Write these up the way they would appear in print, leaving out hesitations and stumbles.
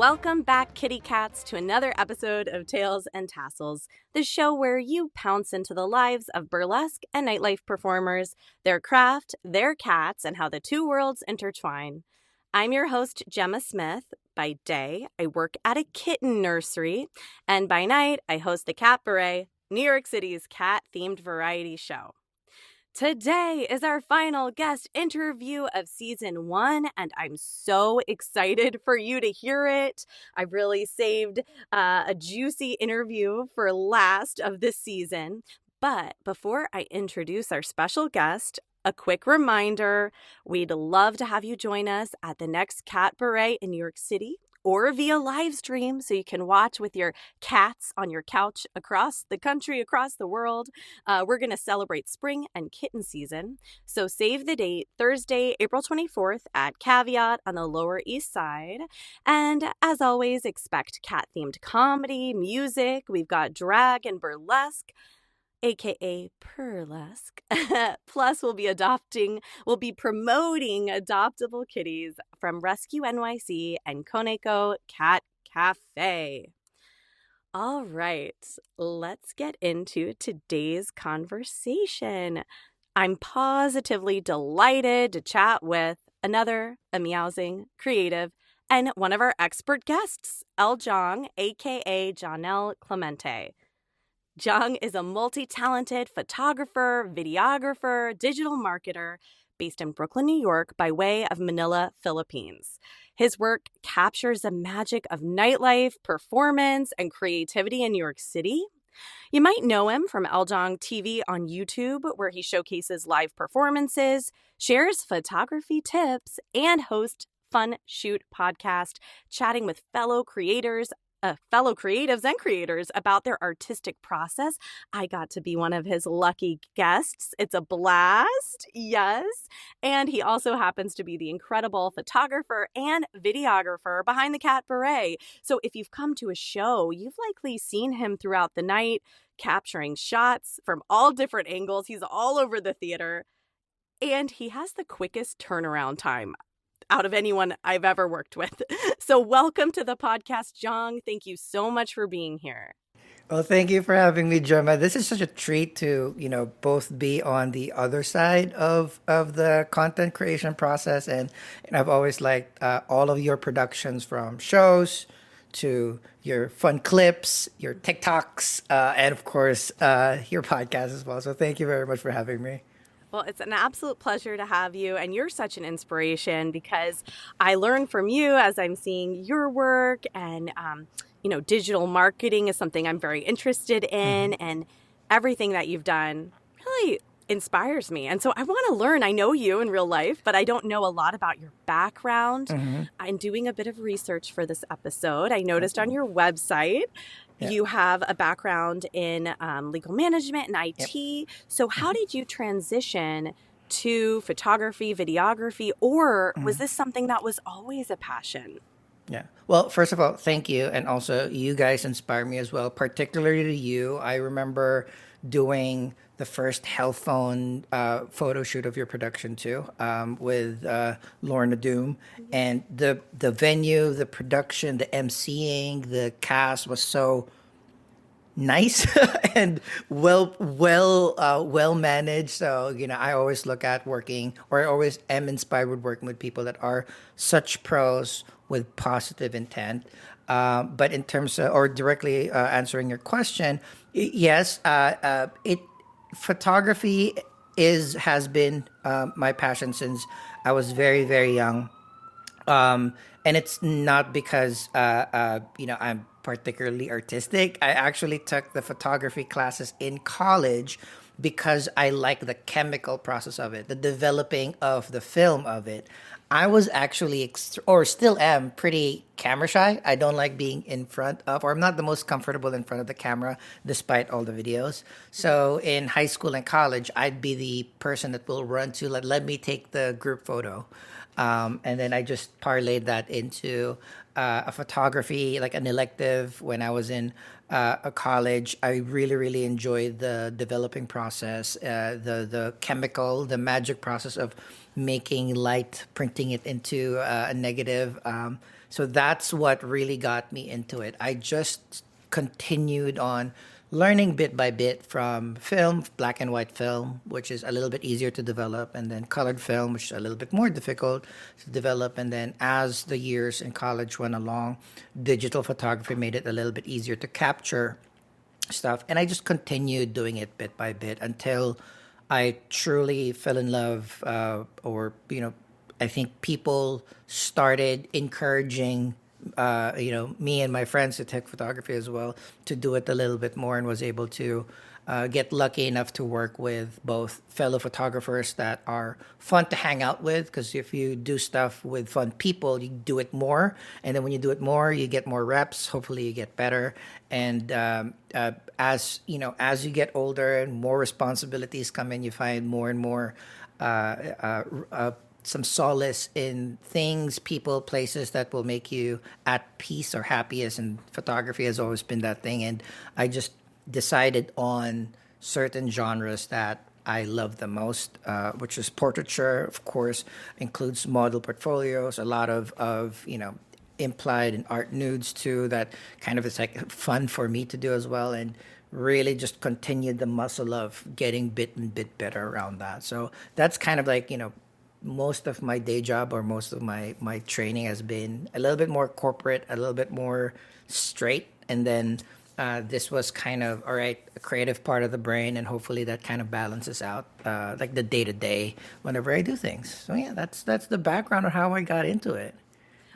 Welcome back, kitty cats, to another episode of Tails and Tassels, the show where you pounce into the lives of burlesque and nightlife performers, their craft, their cats, and how the two worlds intertwine. I'm your host, Gemma Smith. By day, I work at a kitten nursery, and by night, I host the Catbaret, New York City's cat-themed variety show. Today is our final guest interview of season 1, and I'm so excited for you to hear it. I really saved a juicy interview for last of this season. But before I introduce our special guest, a quick reminder, we'd love to have you join us at the next Catbaret in New York City, or via live stream so you can watch with your cats on your couch across the country, across the world. We're going to celebrate spring and kitten season. So save the date, Thursday, April 24th at Caveat on the Lower East Side. And as always, expect cat-themed comedy, music. We've got drag and burlesque, aka Purlesque. Plus, we'll be promoting adoptable kitties from Rescue NYC and Koneko Cat Cafe. All right, let's get into today's conversation. I'm positively delighted to chat with another ameowsing, creative, and one of our expert guests, Jong, aka Janelle Clemente. Jong is a multi-talented photographer, videographer, digital marketer based in Brooklyn, New York, by way of Manila, Philippines. His work captures the magic of nightlife, performance, and creativity in New York City. You might know him from Jong TV on YouTube, where he showcases live performances, shares photography tips, and hosts Fun Shoot podcast, chatting with fellow creatives and creators about their artistic process. I got to be one of his lucky guests. It's a blast, yes. And he also happens to be the incredible photographer and videographer behind the Catbaret. So if you've come to a show, you've likely seen him throughout the night, capturing shots from all different angles. He's all over the theater. And he has the quickest turnaround time out of anyone I've ever worked with. So welcome to the podcast, Jong. Thank you so much for being here. Well, thank you for having me, Gemma. This is such a treat to, both be on the other side of the content creation process. And I've always liked all of your productions, from shows to your fun clips, your TikToks, and of course, your podcast as well. So thank you very much for having me. Well, it's an absolute pleasure to have you, and you're such an inspiration because I learn from you as I'm seeing your work, and digital marketing is something I'm very interested in, and everything that you've done really inspires me. And so I want to learn. I know you in real life, but I don't know a lot about your background. I'm doing a bit of research for this episode. I noticed on your website you have a background in legal management and IT. Yep. So how did you transition to photography, videography, or was this something that was always a passion? Yeah. Well, first of all, thank you. And also, you guys inspire me as well, particularly you. I remember doing the first health phone photo shoot of your production too, with Lorna Doom. And the venue, the production, the emceeing, the cast was so nice and well managed. So I always look at working, or I always am inspired with working with people that are such pros with positive intent. But in terms of, or directly answering your question, yes, photography has been my passion since I was very, very young. And it's not because I'm particularly artistic. I actually took the photography classes in college because I like the chemical process of it, the developing of the film of it. I was actually, or still am, pretty camera shy. I don't like being in front of, or I'm not the most comfortable in front of the camera, despite all the videos. So in high school and college, I'd be the person that will run to, let me take the group photo. And then I just parlayed that into a photography, like an elective when I was in a college. I really, really enjoyed the developing process, the chemical, the magic process of making light, printing it into a negative. So that's what really got me into it. I just continued on learning bit by bit from film, black and white film, which is a little bit easier to develop, and then colored film, which is a little bit more difficult to develop. And then as the years in college went along, digital photography made it a little bit easier to capture stuff. And I just continued doing it bit by bit until I truly fell in love, I think people started encouraging me and my friends to take photography as well, to do it a little bit more, and was able to get lucky enough to work with both fellow photographers that are fun to hang out with. Because if you do stuff with fun people, you do it more. And then when you do it more, you get more reps. Hopefully you get better. And as you get older and more responsibilities come in, you find more and more some solace in things, people, places that will make you at peace or happiest. And photography has always been that thing. And I just decided on certain genres that I love the most, which is portraiture, of course, includes model portfolios, a lot of implied and art nudes too. That kind of is like fun for me to do as well. And really just continued the muscle of getting bit and bit better around that. So that's kind of like, most of my day job, or most of my training has been a little bit more corporate, a little bit more straight. And then this was kind of, all right, a creative part of the brain, and hopefully that kind of balances out like the day to day whenever I do things. So yeah, that's the background of how I got into it.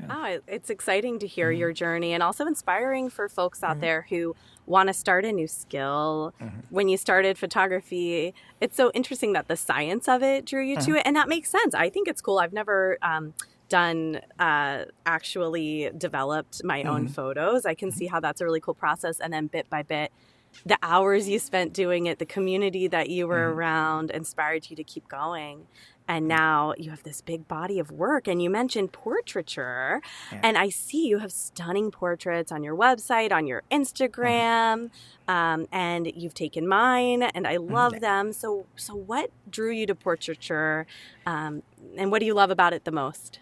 Oh, it's exciting to hear your journey, and also inspiring for folks out there who want to start a new skill. When you started photography, it's so interesting that the science of it drew you to it, and that makes sense. I think it's cool. I've never actually developed my own photos. I can see how that's a really cool process, and then bit by bit, the hours you spent doing it, the community that you were around inspired you to keep going. And now you have this big body of work, and you mentioned portraiture, and I see you have stunning portraits on your website, on your Instagram, and you've taken mine, and I love them. So what drew you to portraiture, and what do you love about it the most?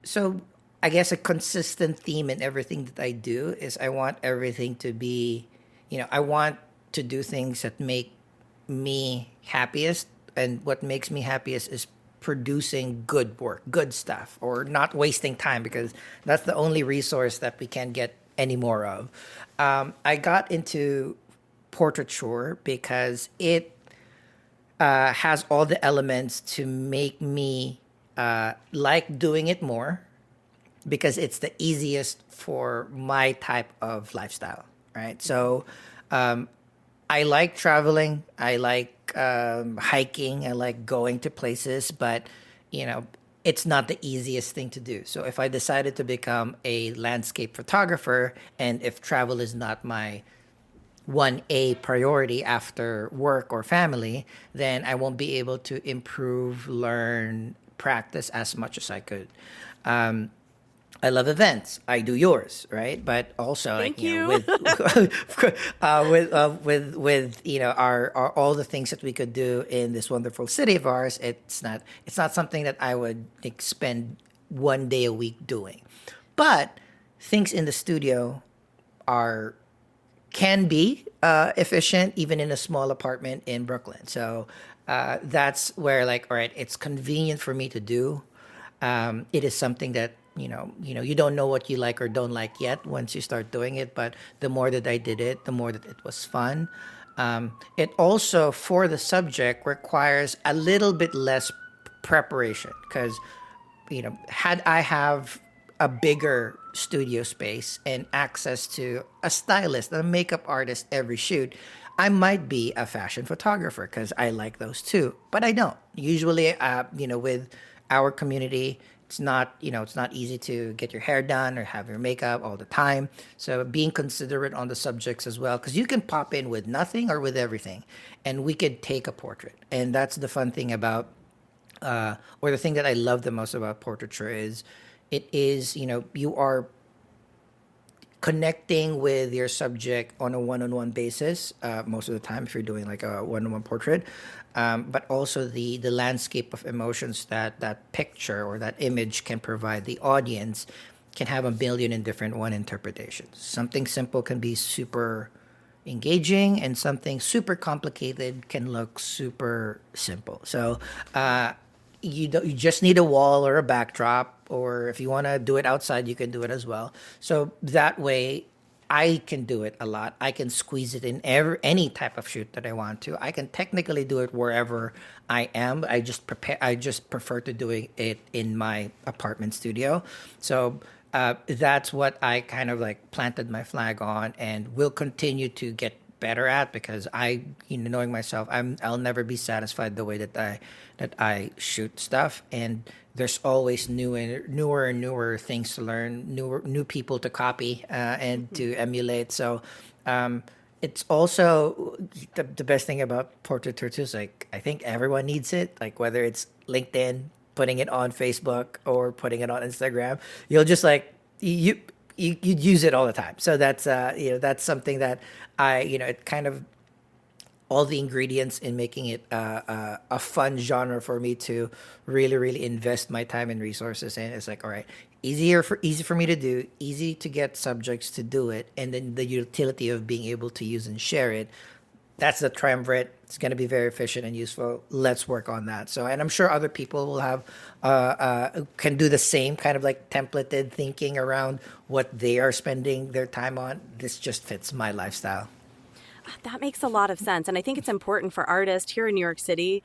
So I guess a consistent theme in everything that I do is I want everything to be, I want to do things that make me happiest. And what makes me happiest is producing good work, good stuff, or not wasting time, because that's the only resource that we can get any more of. I got into portraiture because it has all the elements to make me like doing it more, because it's the easiest for my type of lifestyle, right? So I like traveling. I like hiking. I like going to places, but it's not the easiest thing to do. So if I decided to become a landscape photographer, and if travel is not my 1A priority after work or family, then I won't be able to improve, learn, practice as much as I could. I love events. I do yours, right? But also, Thank like you. with with our all the things that we could do in this wonderful city of ours, it's not something that I would like spend 1 day a week doing. But things in the studio are can be efficient even in a small apartment in Brooklyn. So that's where, like, all right, it's convenient for me to do. It is something that you don't know what you like or don't like yet once you start doing it. But the more that I did it, the more that it was fun. It also, for the subject, requires a little bit less preparation, because had I have a bigger studio space and access to a stylist, a makeup artist every shoot, I might be a fashion photographer, because I like those too. But I don't. Usually, with our community, it's not easy to get your hair done or have your makeup all the time. So being considerate on the subjects as well, because you can pop in with nothing or with everything, and we could take a portrait. And that's the fun thing about, or the thing that I love the most about portraiture is, it is, you are connecting with your subject on a one-on-one basis most of the time if you're doing like a one-on-one portrait, but also the landscape of emotions that that picture or that image can provide the audience can have a billion and different one interpretations. Something simple can be super engaging, and something super complicated can look super simple. So you just need a wall or a backdrop, or if you want to do it outside, you can do it as well. So that way, I can do it a lot. I can squeeze it in any type of shoot that I want to. I can technically do it wherever I am. I just prepare. I just prefer to doing it in my apartment studio. So that's what I kind of like planted my flag on, and will continue to get better at, because knowing myself, I'll never be satisfied the way that I shoot stuff, and there's always newer and newer things to learn, new people to copy and to emulate. So it's also the best thing about portrait tattoos. Like, I think everyone needs it. Like, whether it's LinkedIn, putting it on Facebook, or putting it on Instagram, you'll just like you use it all the time. So that's that's something that it kind of all the ingredients in making it a fun genre for me to really invest my time and resources in. It's like, all right, easy for me to do, easy to get subjects to do it, and then the utility of being able to use and share it. That's the triumvirate. It's going to be very efficient and useful. Let's work on that. So, and I'm sure other people will have can do the same kind of like templated thinking around what they are spending their time on. This just fits my lifestyle. That makes a lot of sense. And I think it's important for artists here in New York City,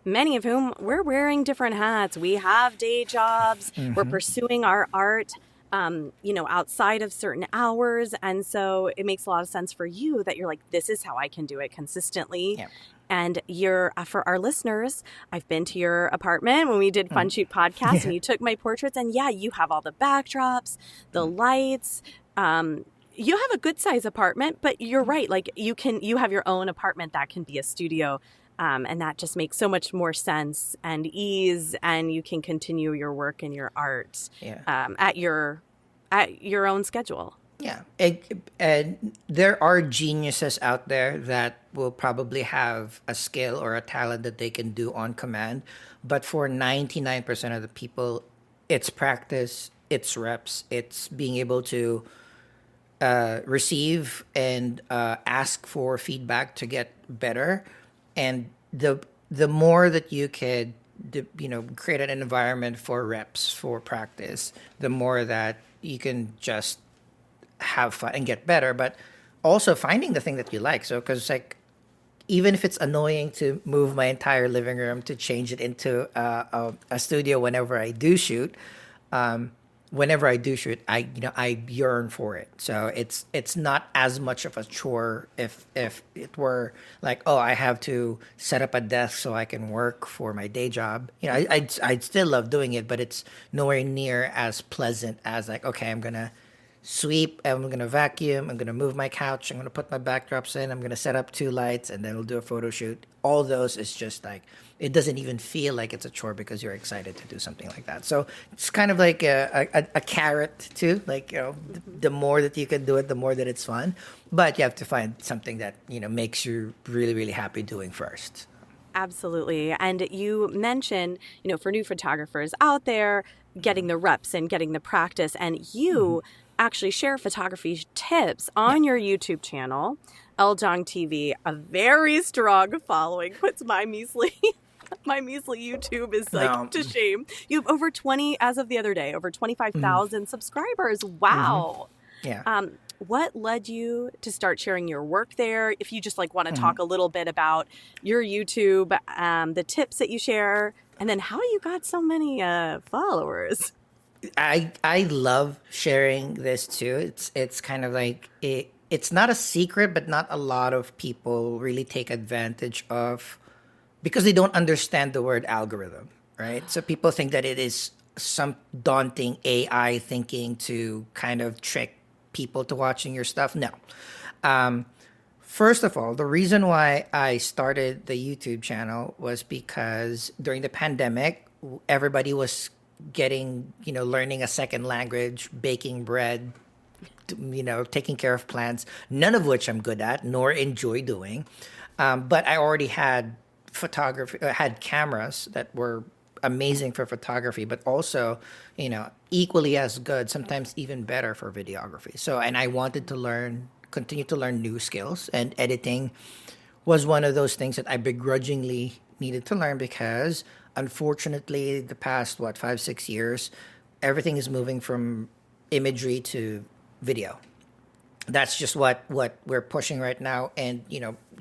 many of whom we're wearing different hats. We have day jobs. Mm-hmm. We're pursuing our art, outside of certain hours. And so it makes a lot of sense for you that you're like, this is how I can do it consistently. Yeah. And for our listeners, I've been to your apartment when we did Fun Shoot podcast and you took my portraits, and you have all the backdrops, the lights, you have a good size apartment, but you're right. Like you have your own apartment that can be a studio. And that just makes so much more sense and ease, and you can continue your work and your art at your own schedule. Yeah. And there are geniuses out there that will probably have a skill or a talent that they can do on command. But for 99% of the people, it's practice, it's reps, it's being able to receive and ask for feedback to get better. And the more that you could, create an environment for reps, for practice, the more that you can just have fun and get better. But also finding the thing that you like. So, because like, even if it's annoying to move my entire living room to change it into a studio whenever I do shoot, I yearn for it. So it's not as much of a chore if it were like, oh, I have to set up a desk so I can work for my day job. I'd still love doing it, but it's nowhere near as pleasant as like, okay, I'm gonna sweep, I'm gonna vacuum, I'm gonna move my couch, I'm gonna put my backdrops in, I'm gonna set up 2 lights, and then we'll do a photo shoot. All those is just like, it doesn't even feel like it's a chore because you're excited to do something like that. So it's kind of like a carrot too. Like, the more that you can do it, the more that it's fun. But you have to find something that, makes you really, really happy doing first. Absolutely. And you mentioned, for new photographers out there, getting the reps and getting the practice. And you actually share photography tips on your YouTube channel, Jong TV, a very strong following. Puts my measly YouTube is like to shame. You have over 20, as of the other day, over 25,000 subscribers. Wow. Yeah. What led you to start sharing your work there? If you just like want to talk a little bit about your YouTube, the tips that you share, and then how you got so many followers. I love sharing this too. It's kind of like it's not a secret, but not a lot of people really take advantage of, because they don't understand the word algorithm, right? So people think that it is some daunting AI thinking to kind of trick people to watching your stuff. No. First of all, the reason why I started the YouTube channel was because during the pandemic, everybody was learning a second language, baking bread, taking care of plants, none of which I'm good at nor enjoy doing. But I already had photography, had cameras that were amazing for photography, but also, equally as good, sometimes even better for videography. So, and I wanted to continue to learn new skills, and editing was one of those things that I begrudgingly needed to learn because unfortunately, the past, 5, 6 years, everything is moving from imagery to video. That's just what we're pushing right now, and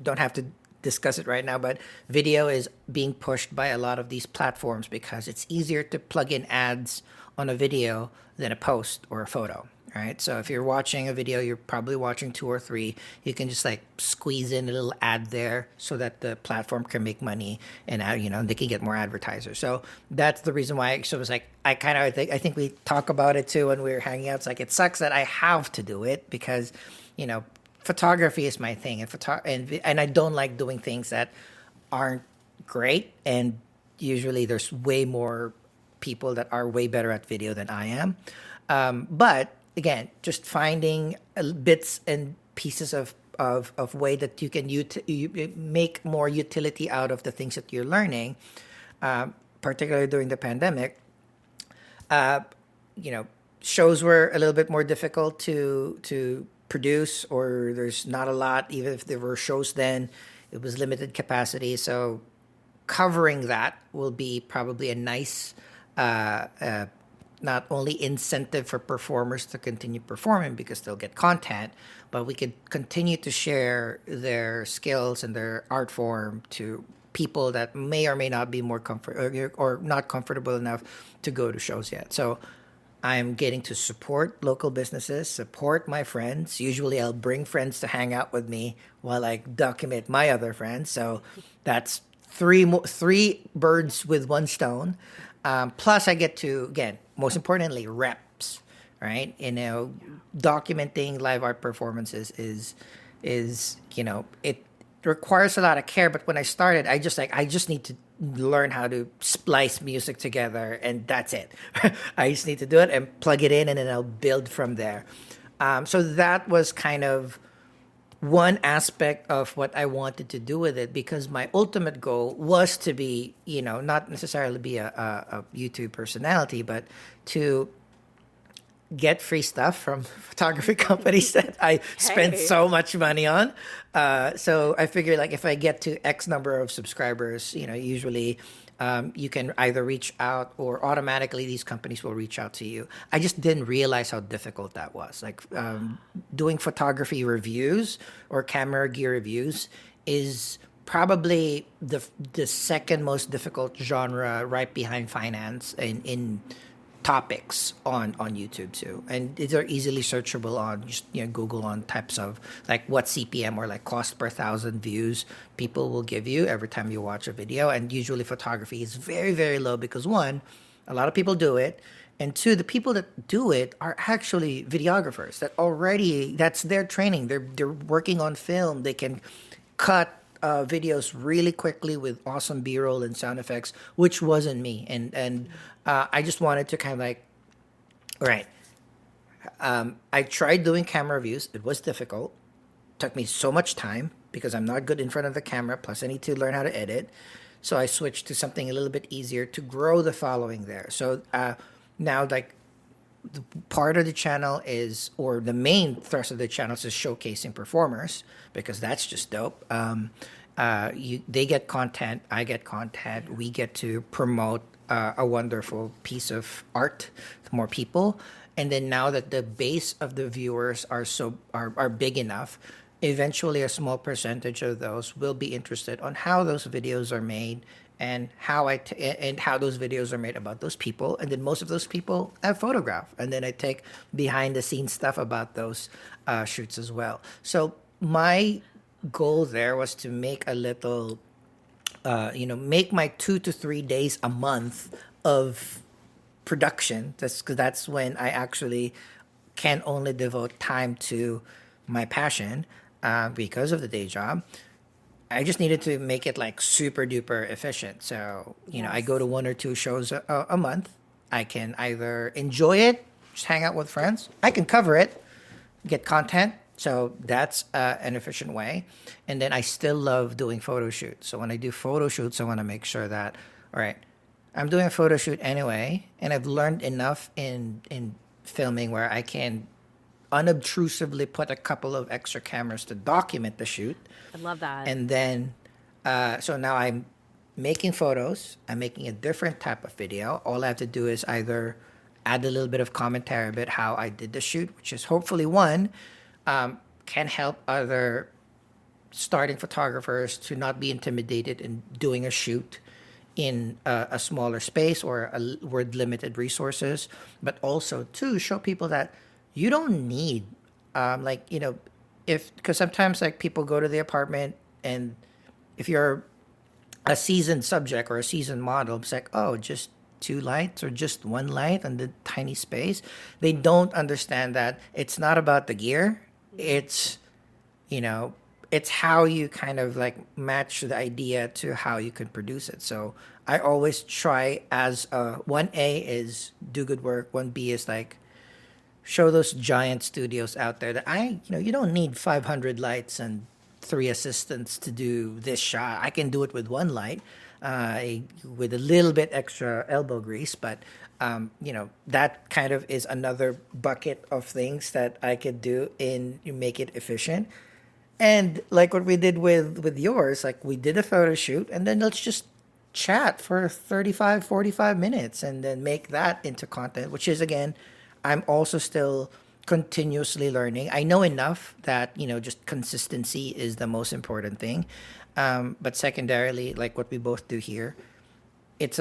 don't have to discuss it right now, but video is being pushed by a lot of these platforms because it's easier to plug in ads on a video than a post or a photo, right? So if you're watching a video, you're probably watching two or three, you can just like squeeze in a little ad there so that the platform can make money, and they can get more advertisers. So that's the reason why. So it was like I think we talk about it too when we were hanging out. It's like it sucks that I have to do it because photography is my thing, and I don't like doing things that aren't great. And usually, there's way more people that are way better at video than I am. But again, just finding bits and pieces of way that you can you make more utility out of the things that you're learning, particularly during the pandemic. Uh, Shows were a little bit more difficult to produce, or there's not a lot. Even if there were shows then, it was limited capacity. So covering that will be probably a nice, not only incentive for performers to continue performing because they'll get content, but we could continue to share their skills and their art form to people that may or may not be more comfort or not comfortable enough to go to shows yet. So I'm getting to support local businesses, support my friends. Usually I'll bring friends to hang out with me while I document my other friends. So that's three birds with one stone. Plus I get to, again, most importantly, reps, right? Documenting live art performances is it requires a lot of care. But when I started, I just need to learn how to splice music together, and that's it. I just need to do it and plug it in, and then I'll build from there. So that was kind of one aspect of what I wanted to do with it, because my ultimate goal was to be, not necessarily be a YouTube personality, but to get free stuff from photography companies that I spend so much money on. So I figured, like, if I get to X number of subscribers, usually you can either reach out, or automatically these companies will reach out to you. I just didn't realize how difficult that was. Like, doing photography reviews or camera gear reviews is probably the second most difficult genre, right behind finance, in topics on YouTube too, and these are easily searchable on just Google, on types of like what CPM, or like cost per thousand views, people will give you every time you watch a video. And usually photography is very, very low because, one, a lot of people do it, and two, the people that do it are actually videographers that's their training. They're working on film. They can cut videos really quickly with awesome B-roll and sound effects, which wasn't me. And I just wanted to kind of like, all right. I tried doing camera reviews. It was difficult. Took me so much time because I'm not good in front of the camera. Plus, I need to learn how to edit. So I switched to something a little bit easier to grow the following there. So now, like, the part of the channel is, or the main thrust of the channel is showcasing performers, because that's just dope. They get content, I get content, we get to promote a wonderful piece of art to more people. And then now that the base of the viewers are big enough, eventually a small percentage of those will be interested on how those videos are made, and how those videos are made about those people. And then most of those people I photograph, and then I take behind the scenes stuff about those shoots as well. So my goal there was to make a little, make my 2 to 3 days a month of production. That's when I actually can only devote time to my passion, because of the day job. I just needed to make it like super duper efficient. So, I go to 1 or 2 shows a month. I can either enjoy it, just hang out with friends. I can cover it, get content. So that's an efficient way. And then I still love doing photo shoots. So when I do photo shoots, I want to make sure that, all right, I'm doing a photo shoot anyway, and I've learned enough in filming where I can unobtrusively put a couple of extra cameras to document the shoot. I love that. And then, so now I'm making photos, I'm making a different type of video. All I have to do is either add a little bit of commentary about how I did the shoot, which is hopefully can help other starting photographers to not be intimidated in doing a shoot in a smaller space or with limited resources, but also to show people that you don't need, if because sometimes like people go to the apartment and if you're a seasoned subject or a seasoned model, it's like, oh, just two lights or just one light on the tiny space. They don't understand that it's not about the gear. It's, it's how you kind of like match the idea to how you can produce it. So I always try as 1A is do good work. 1B is like show those giant studios out there that you don't need 500 lights and 3 assistants to do this shot. I can do it with one light, with a little bit extra elbow grease, but that kind of is another bucket of things that I could do in you make it efficient. And like what we did with yours, like we did a photo shoot and then let's just chat for 35, 45 minutes and then make that into content, which is again, I'm also still continuously learning. I know enough that, just consistency is the most important thing. But secondarily, like what we both do here, it's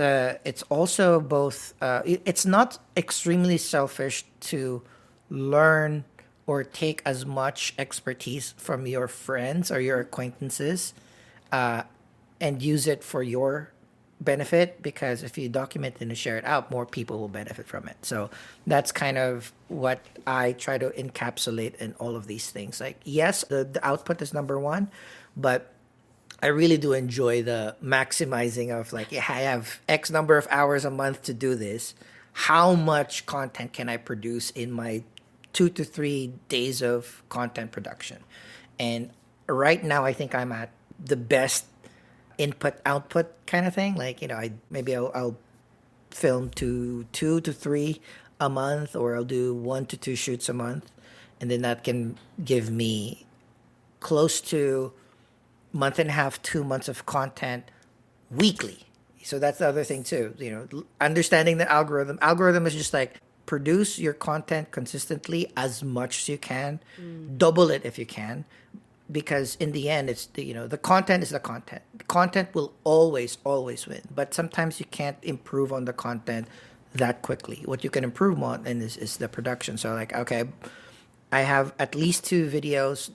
also both, it's not extremely selfish to learn or take as much expertise from your friends or your acquaintances and use it for your benefit, because if you document and share it out, more people will benefit from it. So that's kind of what I try to encapsulate in all of these things. Like, yes, the output is number one, but I really do enjoy the maximizing of like, yeah, I have X number of hours a month to do this. How much content can I produce in my 2 to 3 days of content production? And right now, I think I'm at the best input output kind of thing. Like, I'll film 2 to 3 a month, or I'll do 1 to 2 shoots a month, and then that can give me close to month and a half, 2 months of content weekly. So that's the other thing too. Understanding the algorithm. Algorithm is just like produce your content consistently as much as you can, double it if you can, because in the end, it's the content is the content. The content will always win, but sometimes you can't improve on the content that quickly. What you can improve on is the production. So like, okay, I have at least 2 videos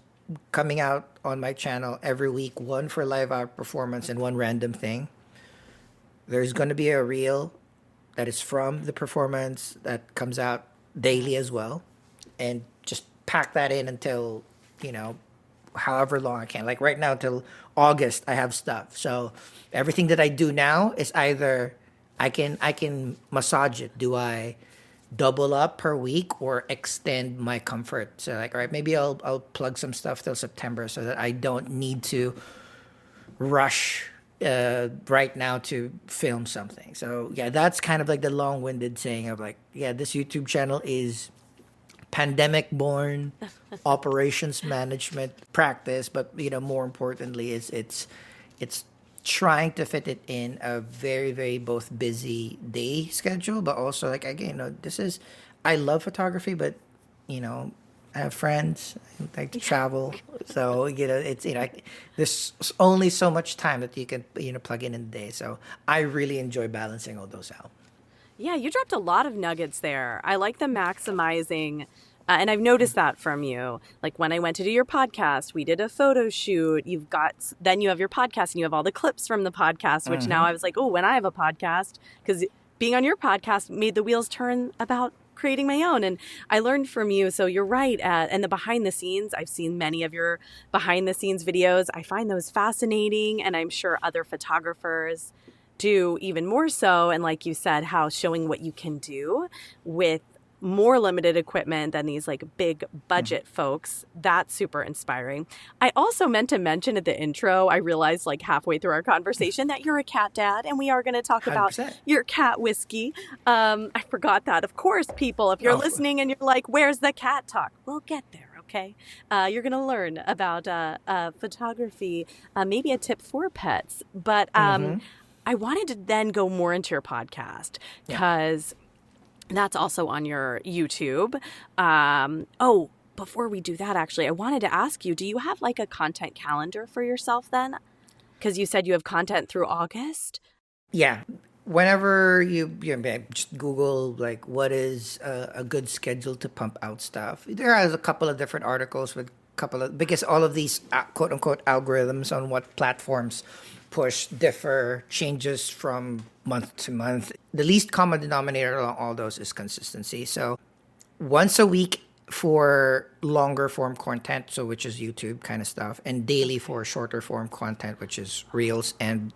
coming out on my channel every week, one for live out performance and one random thing. There's going to be a reel that is from the performance that comes out daily as well, and just pack that in until, however long I can. Like right now till August, I have stuff. So everything that I do now is either I can massage it. Do I double up per week or extend my comfort? So like, all right, maybe I'll plug some stuff till September so that I don't need to rush right now to film something. So yeah, that's kind of like the long-winded saying of like, yeah, this YouTube channel is pandemic born operations management practice, but more importantly is it's trying to fit it in a very, very both busy day schedule, but also like, again, I love photography, but I have friends, I like to travel. So, it's, there's only so much time that you can, plug in a day. So I really enjoy balancing all those out. Yeah, you dropped a lot of nuggets there. I like the maximizing. And I've noticed that from you. Like when I went to do your podcast, we did a photo shoot. Then you have your podcast and you have all the clips from the podcast, which now I was like, oh, when I have a podcast, because being on your podcast made the wheels turn about creating my own. And I learned from you. So you're right. And the behind the scenes, I've seen many of your behind the scenes videos. I find those fascinating. And I'm sure other photographers do even more so. And like you said, how showing what you can do with more limited equipment than these like big budget folks. That's super inspiring. I also meant to mention at the intro, I realized like halfway through our conversation that you're a cat dad, and we are going to talk about 100%. your cat whiskey. I forgot that. Of course, people, if you're listening and you're like, where's the cat talk? We'll get there. Okay, you're going to learn about photography, maybe a tip for pets. But I wanted to then go more into your podcast because that's also on your YouTube. Before we do that, actually, I wanted to ask you, do you have like a content calendar for yourself then? Because you said you have content through August. Yeah. Whenever you just Google like what is a good schedule to pump out stuff, there are a couple of different articles with because all of these quote unquote algorithms on what platforms push differ, changes from month to month. The least common denominator on all those is consistency. So once a week for longer form content, so which is YouTube kind of stuff, and daily for shorter form content, which is Reels and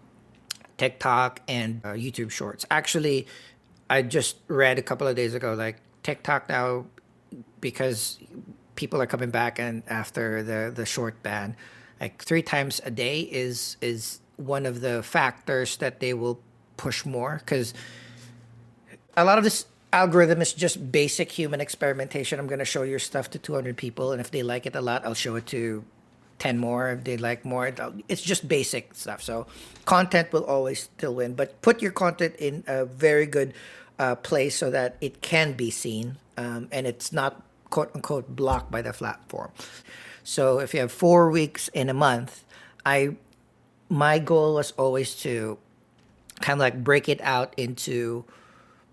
TikTok and YouTube Shorts. Actually, I just read a couple of days ago, like TikTok now, because people are coming back and after the short ban, like 3 times a day is one of the factors that they will push more, because a lot of this algorithm is just basic human experimentation. I'm going to show your stuff to 200 people, and if they like it a lot, I'll show it to 10 more. If they like more, it's just basic stuff. So content will always still win, but put your content in a very good place so that it can be seen, and it's not quote unquote blocked by the platform. So if you have 4 weeks in a month, my goal was always to kind of like break it out into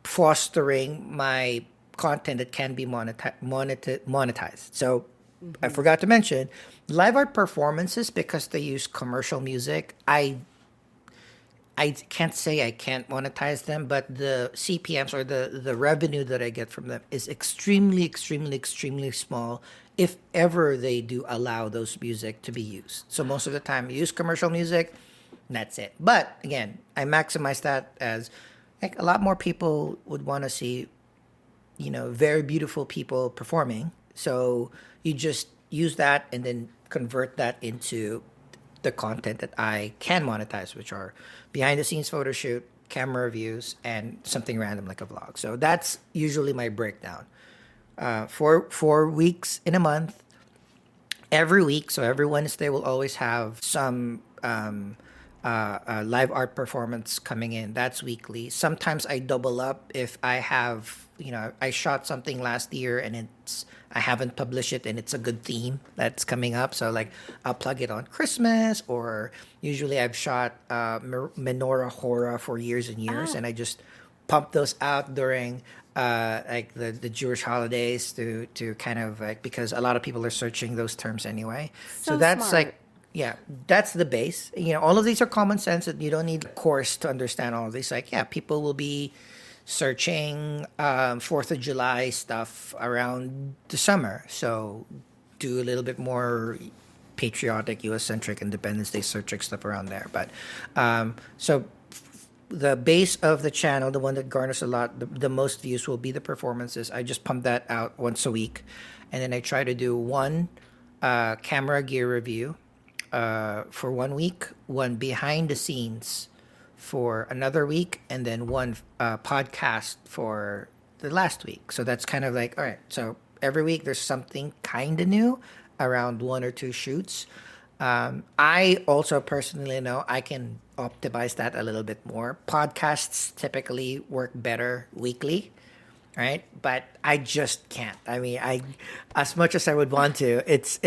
fostering my content that can be monetized. So I forgot to mention live art performances, because they use commercial music. I can't say I can't monetize them, but the CPMs or the revenue that I get from them is extremely, extremely, extremely small, if ever they do allow those music to be used. So most of the time, use commercial music, and that's it. But again, I maximize that as like a lot more people would want to see, very beautiful people performing. So you just use that and then convert that into the content that I can monetize, which are behind the scenes photo shoot, camera reviews, and something random like a vlog. So that's usually my breakdown. For 4 weeks in a month, every week. So every Wednesday will always have some live art performance coming in. That's weekly. Sometimes I double up if I have, I shot something last year and I haven't published it and it's a good theme that's coming up. So like I'll plug it on Christmas, or usually I've shot menorah horror for years and years, and I just pump those out during like the Jewish holidays to kind of like, because a lot of people are searching those terms anyway. So that's smart. like, yeah, that's the base. All of these are common sense, that you don't need a course to understand all of these. Like, yeah, people will be searching 4th of July stuff around the summer. So do a little bit more patriotic, US-centric Independence Day searching stuff around there. But so the base of the channel, the one that garners the most views, will be the performances. I just pump that out once a week. And then I try to do one camera gear review for 1 week, one behind the scenes for another week, and then one podcast for the last week. So that's kind of like, all right, so every week there's something kind of new around 1 or 2 shoots. I also personally know I can optimize that a little bit more. Podcasts typically work better weekly, right? But I just can't. I mean, as much as I would want to, it's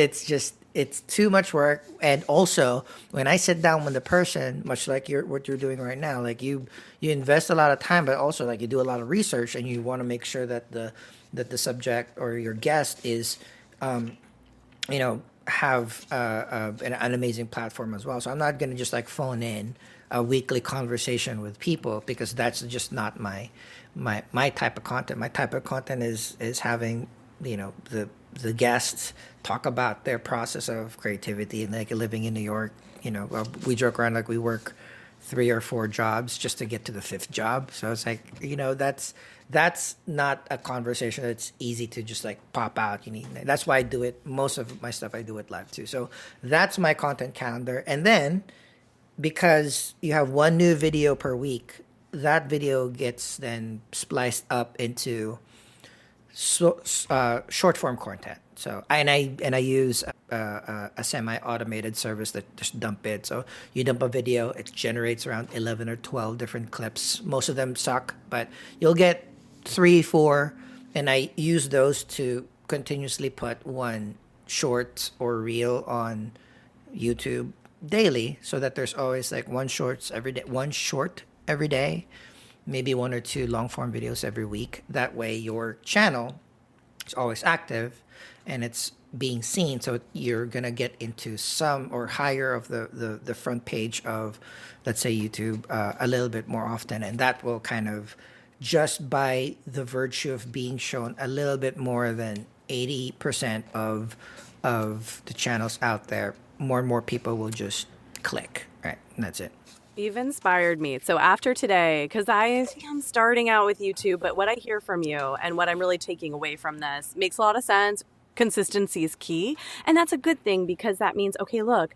too much work. And also, when I sit down with the person, much like what you're doing right now, like you invest a lot of time, but also like you do a lot of research, and you want to make sure that the subject or your guest is, have an amazing platform as well. So I'm not going to just like phone in a weekly conversation with people, because that's just not my type of content. My type of content is having, the guests talk about their process of creativity, and like living in New York. We joke around like we work three or four jobs just to get to the fifth job. So it's like, that's not a conversation that's easy to just like pop out. That's why I do it. Most of my stuff I do it live too. So that's my content calendar. And then because you have one new video per week, that video gets then spliced up into short form content. So I use a semi-automated service that just dump it. So you dump a video, it generates around 11 or 12 different clips. Most of them suck, but you'll get 3, 4, and I use those to continuously put one short or reel on YouTube daily, so that there's always like one short every day, maybe 1 or 2 long form videos every week. That way your channel is always active and it's being seen, so you're gonna get into some or higher of the front page of, let's say, YouTube a little bit more often, and that will kind of, just by the virtue of being shown a little bit more than 80% of the channels out there, more and more people will just click, right? And that's it. You've inspired me. So after today, because I am starting out with YouTube, but what I hear from you and what I'm really taking away from this makes a lot of sense. Consistency is key. And that's a good thing, because that means, okay, look,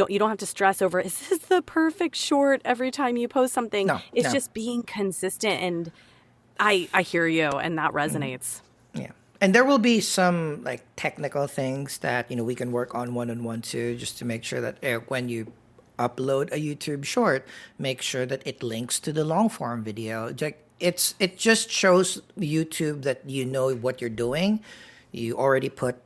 you don't have to stress over, is this the perfect short every time you post something? No, it's just being consistent. And I hear you, and that resonates. Yeah. And there will be some like technical things that, we can work on one-on-one too, just to make sure that when you upload a YouTube short, make sure that it links to the long form video. It just shows YouTube that you know what you're doing. You already put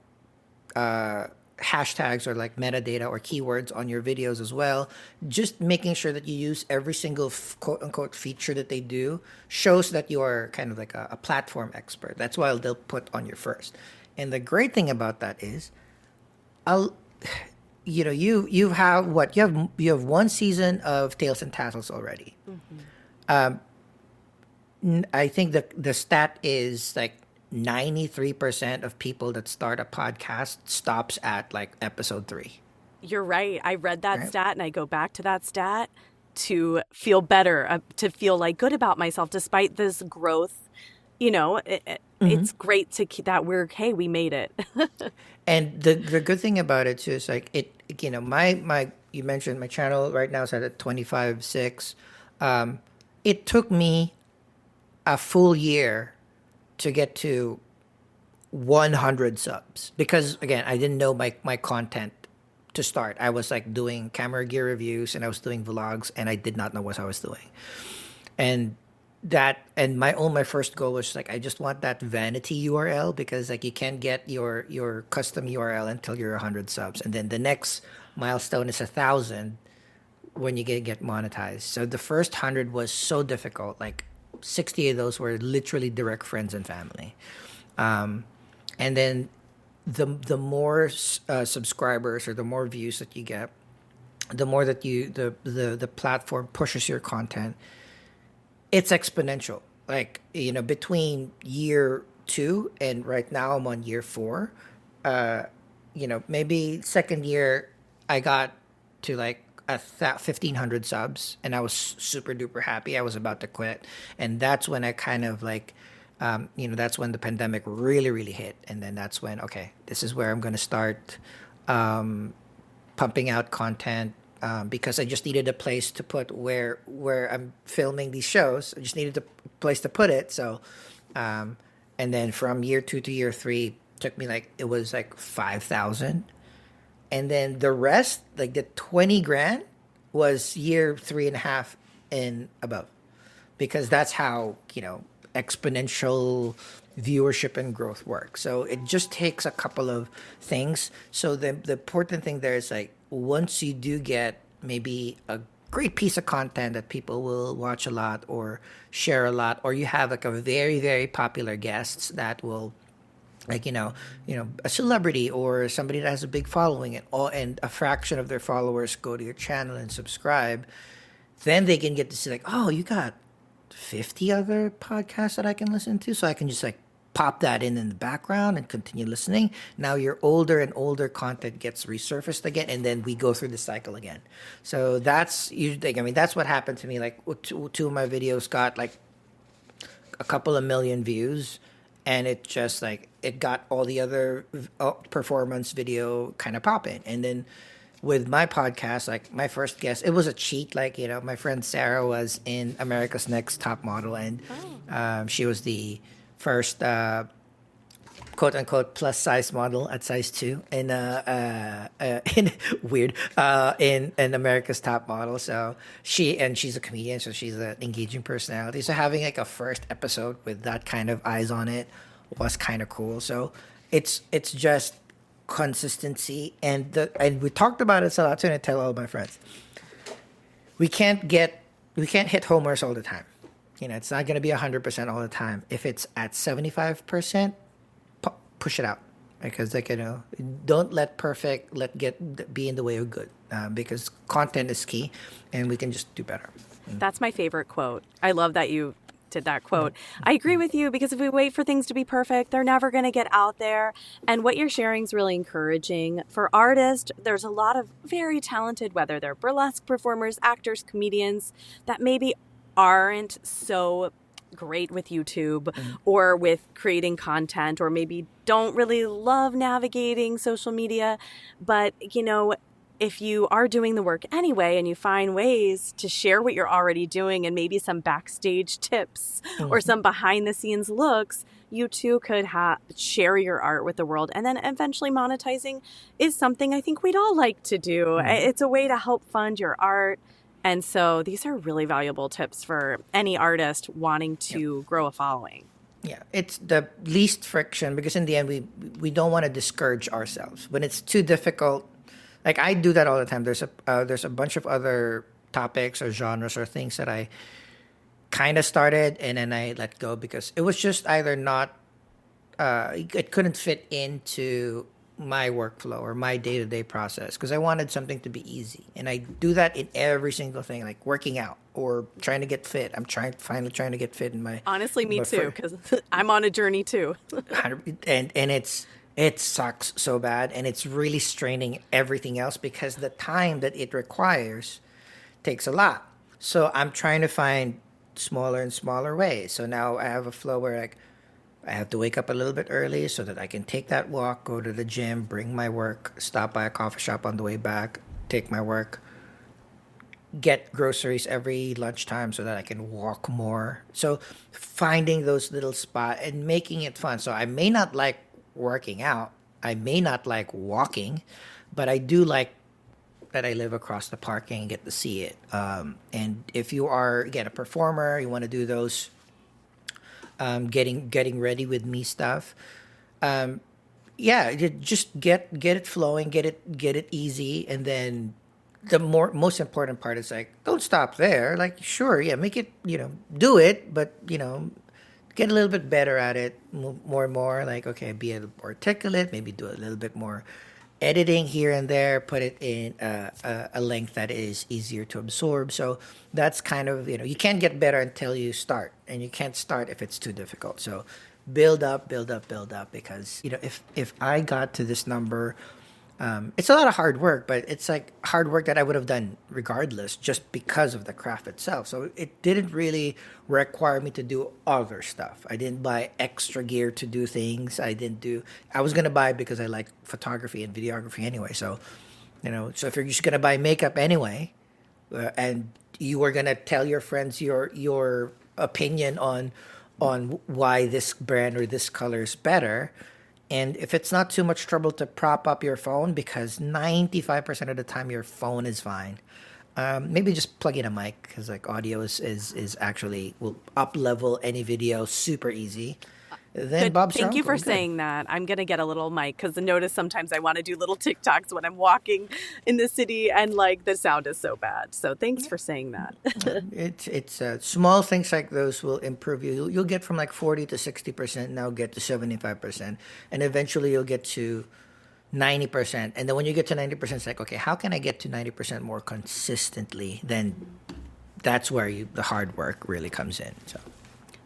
hashtags or like metadata or keywords on your videos as well. Just making sure that you use every single quote unquote feature that they do shows that you are kind of like a platform expert. That's why they'll put on your first. And the great thing about that is, you have one season of Tails and Tassels already. I think the stat is like 93% of people that start a podcast stops at like episode 3. You're right. I read that stat, and I go back to that stat to feel better, to feel like good about myself despite this growth. It's great to keep that we made it. And the good thing about it too is like you mentioned my channel right now is at 25.6. It took me a full year to get to 100 subs, because again, I didn't know my content to start. I was like doing camera gear reviews and I was doing vlogs, and I did not know what I was doing. And my first goal was like, I just want that vanity URL, because like you can't get your custom URL until you're 100 subs, and then the next milestone is 1,000 when you get monetized. So the first 100 was so difficult. Like 60 of those were literally direct friends and family. And then the more subscribers or the more views that you get, the more that the platform pushes your content. It's exponential. Like, between year 2 and right now I'm on year 4. Maybe second year I got to like 1,500 subs, and I was super duper happy. I was about to quit, and that's when I kind of like, that's when the pandemic really really hit, and then that's when, okay, this is where I'm gonna start pumping out content, because I just needed a place to put where I'm filming these shows. I just needed a place to put it. So, and then from year 2 to year 3 took me it was like 5,000. And then the rest, like the 20 grand, was year 3.5 and above, because that's how, exponential viewership and growth works. So it just takes a couple of things. So the important thing there is like, once you do get maybe a great piece of content that people will watch a lot or share a lot, or you have like a very, very popular guests that will, like, a celebrity or somebody that has a big following, and a fraction of their followers go to your channel and subscribe, then they can get to see like, oh, you got 50 other podcasts that I can listen to, so I can just like pop that in the background and continue listening. Now your older and older content gets resurfaced again, and then we go through the cycle again. So that's usually, I mean, that's what happened to me. Like two of my videos got like a couple of million views, and it just like it got all the other performance video kind of popping. And then with my podcast, like my first guest, it was a cheat. Like, you know, my friend Sarah was in America's Next Top Model, and she was the first quote unquote plus size model at size 2 in weird in America's Top Model. So she's a comedian, so she's an engaging personality. So having like a first episode with that kind of eyes on it was kind of cool. So it's just consistency, and we talked about it a lot too, and I tell all my friends, we can't hit homers all the time. You know, it's not going to be 100% all the time. If it's at 75%, push it out, because like, you know, don't let perfect be in the way of good, because content is key, and we can just do better. That's my favorite quote. I love that you did that quote. I agree with you, because if we wait for things to be perfect, they're never going to get out there. And what you're sharing is really encouraging. For artists, there's a lot of very talented, whether they're burlesque performers, actors, comedians, that maybe aren't so great with YouTube or with creating content, or maybe don't really love navigating social media. But, you know, if you are doing the work anyway, and you find ways to share what you're already doing, and maybe some backstage tips or some behind the scenes looks, you too could share your art with the world. And then eventually monetizing is something I think we'd all like to do. It's a way to help fund your art. And so these are really valuable tips for any artist wanting to grow a following. Yeah, it's the least friction, because in the end, we don't want to discourage ourselves when it's too difficult. Like, I do that all the time. There's a bunch of other topics or genres or things that I kind of started and then I let go, because it was just either not, it couldn't fit into my workflow or my day-to-day process, because I wanted something to be easy. And I do that in every single thing, like working out or trying to get fit. I'm finally trying to get fit in my... Honestly, me too, because I'm on a journey too. and it sucks so bad, and it's really straining everything else, because the time that it requires takes a lot. So I'm trying to find smaller and smaller ways. So now I have a flow where like I have to wake up a little bit early so that I can take that walk, go to the gym, bring my work, stop by a coffee shop on the way back, take my work, get groceries every lunchtime so that I can walk more. So finding those little spots and making it fun. So I may not like working out, I may not like walking, but I do like that I live across the parking and get to see it. And if you are, again, a performer, you want to do those getting ready with me stuff. Yeah, you just get it flowing, get it easy, and then the most important part is like, don't stop there. Like, sure, yeah, make it, you know, do it, but you know, get a little bit better at it more and more. Like, okay, be a little more articulate, maybe do a little bit more editing here and there, put it in a length that is easier to absorb. So that's kind of, you know, you can't get better until you start, and you can't start if it's too difficult. So build up, because, you know, if I got to this number, it's a lot of hard work, but it's like hard work that I would have done regardless, just because of the craft itself. So it didn't really require me to do other stuff. I didn't buy extra gear to do things. I was going to buy because I like photography and videography anyway. So, you know, so if you're just going to buy makeup anyway, and you are going to tell your friends your opinion on why this brand or this color is better, and if it's not too much trouble to prop up your phone, because 95% of the time your phone is fine, maybe just plug in a mic, because like audio is actually will up level any video super easy. Then Bob's Thank you for saying that. I'm going to get a little mic, because I notice sometimes I want to do little TikToks when I'm walking in the city, and like the sound is so bad. So thanks for saying that. It's small things like those will improve you. You'll get from like 40 to 60%, now get to 75%, and eventually you'll get to 90%. And then when you get to 90%, it's like, okay, how can I get to 90% more consistently? Then that's where the hard work really comes in.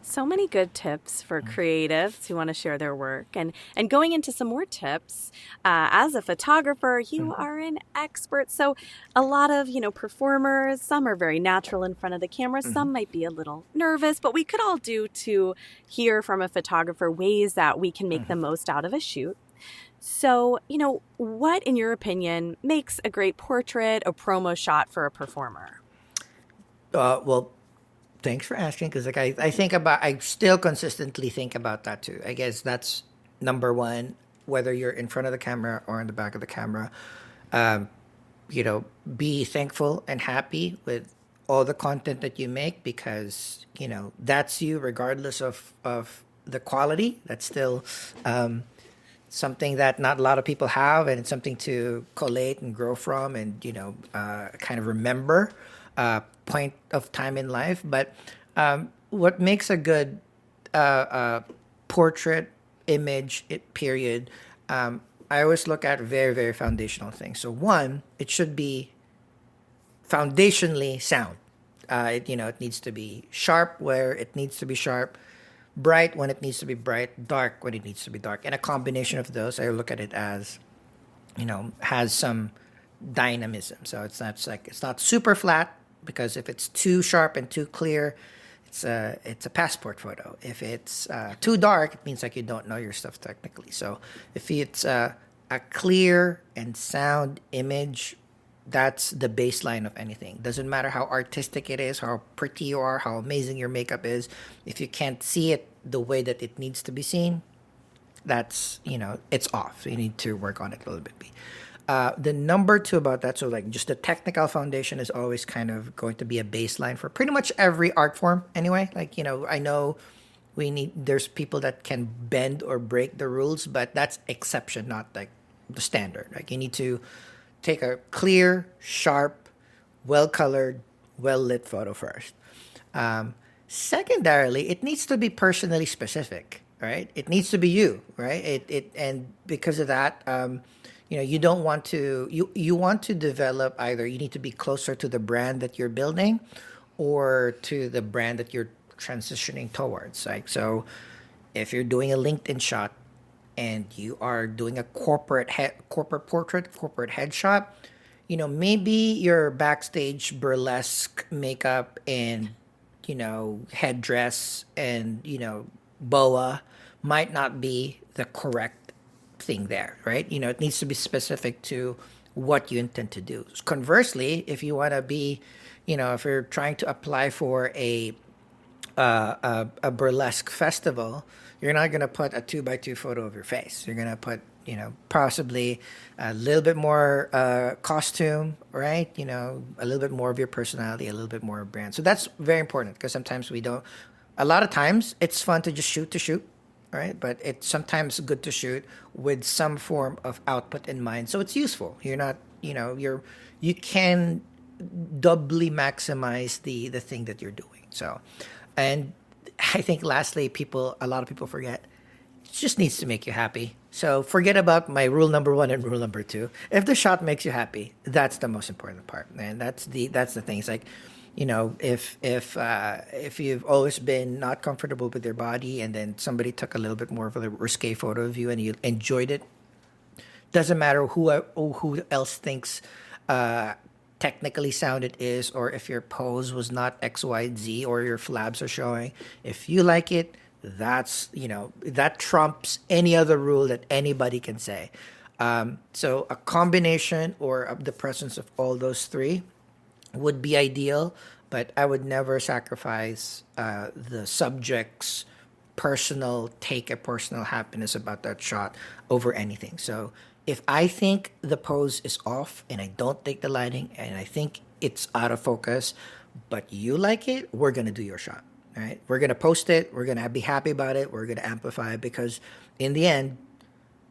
So many good tips for creatives who want to share their work. And going into some more tips, as a photographer, you are an expert. So a lot of, performers, some are very natural in front of the camera. Some might be a little nervous, but we could all do to hear from a photographer ways that we can make the most out of a shoot. So, what, in your opinion, makes a great portrait or promo shot for a performer? Well, thanks for asking, because like I still consistently think about that too. I guess that's number one, whether you're in front of the camera or in the back of the camera. Um, be thankful and happy with all the content that you make, because that's you, regardless of the quality. That's still something that not a lot of people have, and it's something to collate and grow from, and kind of remember point of time in life. But what makes a good portrait image period, I always look at very, very foundational things. So one, it should be foundationally sound. It needs to be sharp where it needs to be sharp, bright when it needs to be bright, dark when it needs to be dark. And a combination of those, I look at it as, has some dynamism. So it's not super flat, because if it's too sharp and too clear, it's a passport photo. If it's too dark, it means like you don't know your stuff technically. So if it's a clear and sound image, that's the baseline of anything. Doesn't matter how artistic it is, how pretty you are, how amazing your makeup is. If you can't see it the way that it needs to be seen, that's, it's off. So you need to work on it a little bit. The number two about that, so like just the technical foundation is always kind of going to be a baseline for pretty much every art form anyway. Like, I know there's people that can bend or break the rules, but that's exception, not like the standard. Like, you need to take a clear, sharp, well-colored, well-lit photo first. Secondarily, it needs to be personally specific, right? It needs to be you, right? And because of that, you don't want to, you want to develop, either you need to be closer to the brand that you're building or to the brand that you're transitioning towards. Like, so if you're doing a LinkedIn shot and you are doing a corporate portrait, corporate headshot, maybe your backstage burlesque makeup and, headdress and, boa might not be the correct thing there, right? It needs to be specific to what you intend to do. Conversely, if you want to be, if you're trying to apply for a burlesque festival, you're not going to put a 2x2 photo of your face. You're going to put, possibly a little bit more costume, right? A little bit more of your personality, a little bit more brand. So that's very important, because sometimes a lot of times it's fun to just shoot, right? But it's sometimes good to shoot with some form of output in mind. So it's useful. You're not, you can doubly maximize the thing that you're doing. So, and I think lastly, a lot of people forget, it just needs to make you happy. So forget about my rule number one and rule number two. If the shot makes you happy, that's the most important part. And that's the thing. It's like, if you've always been not comfortable with your body, and then somebody took a little bit more of a risque photo of you and you enjoyed it, doesn't matter who else thinks technically sound it is, or if your pose was not X, Y, Z, or your flabs are showing. If you like it, that's, that trumps any other rule that anybody can say. So a combination or the presence of all those three would be ideal, but I would never sacrifice the subject's personal happiness about that shot over anything. So if I think the pose is off and I don't think the lighting and I think it's out of focus, but you like it, we're going to do your shot, right? We're going to post it. We're going to be happy about it. We're going to amplify it, because in the end,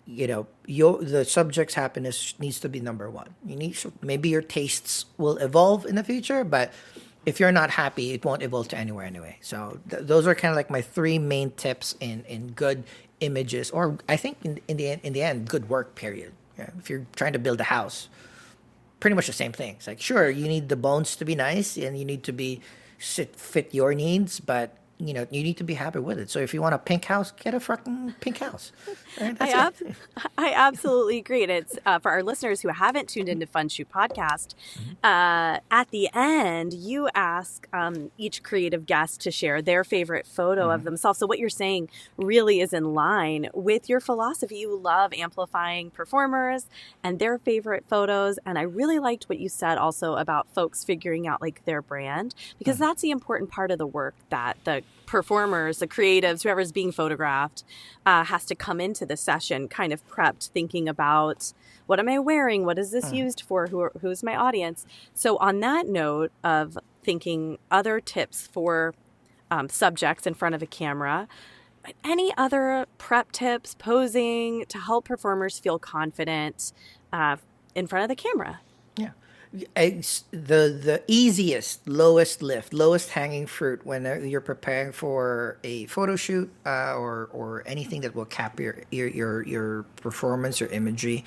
the subject's happiness needs to be number one. Maybe your tastes will evolve in the future, but if you're not happy, it won't evolve to anywhere anyway. So those are kind of like my three main tips in good images, or I think in the end, good work period. Yeah, if you're trying to build a house, pretty much the same thing. It's like, sure, you need the bones to be nice and you need to fit your needs, but you need to be happy with it. So if you want a pink house, get a fucking pink house. Right? I That's ab- it. I absolutely agree. And it's for our listeners who haven't tuned into Fun Shoot Podcast. At the end, you ask each creative guest to share their favorite photo of themselves. So what you're saying really is in line with your philosophy. You love amplifying performers and their favorite photos. And I really liked what you said also about folks figuring out like their brand, because that's the important part of the work that the performers, the creatives, whoever's being photographed, has to come into the session kind of prepped, thinking about what am I wearing? What is this used for? Who's my audience? So on that note of thinking other tips for subjects in front of a camera, any other prep tips, posing to help performers feel confident in front of the camera? Yeah. The easiest, lowest lift, lowest hanging fruit when you're preparing for a photo shoot or anything that will cap your performance or imagery,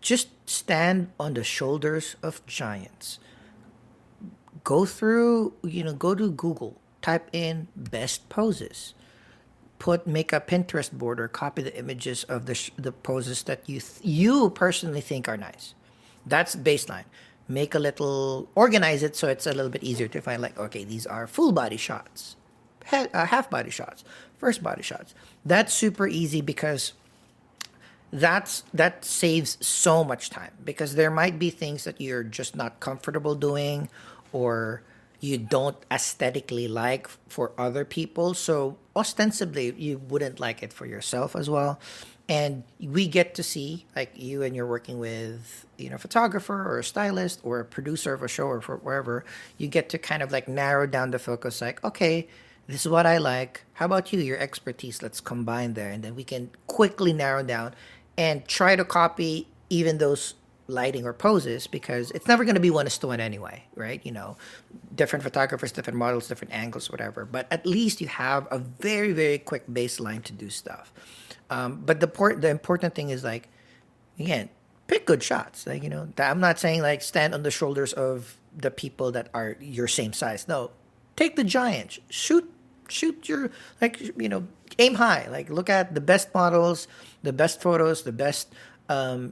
just stand on the shoulders of giants. Go to Google, type in best poses, make a Pinterest board or copy the images of the poses that you personally think are nice. That's baseline. Organize it so it's a little bit easier to find. Like, okay, these are full body shots, half body shots, first body shots. That's super easy because that saves so much time, because there might be things that you're just not comfortable doing, or you don't aesthetically like for other people, so ostensibly you wouldn't like it for yourself as well. And we get to see, like, you and you're working with a photographer or a stylist or a producer of a show or for wherever, you get to kind of like narrow down the focus, like, okay, this is what I like, how about you, your expertise, let's combine there, and then we can quickly narrow down and try to copy even those lighting or poses, because it's never going to be one to one anyway, right? Different photographers, different models, different angles, whatever, but at least you have a very, very quick baseline to do stuff. But the important thing is, like, again, pick good shots. Like, I'm not saying like stand on the shoulders of the people that are your same size. No, take the giant, shoot your, like, aim high. Like, look at the best models, the best photos, the best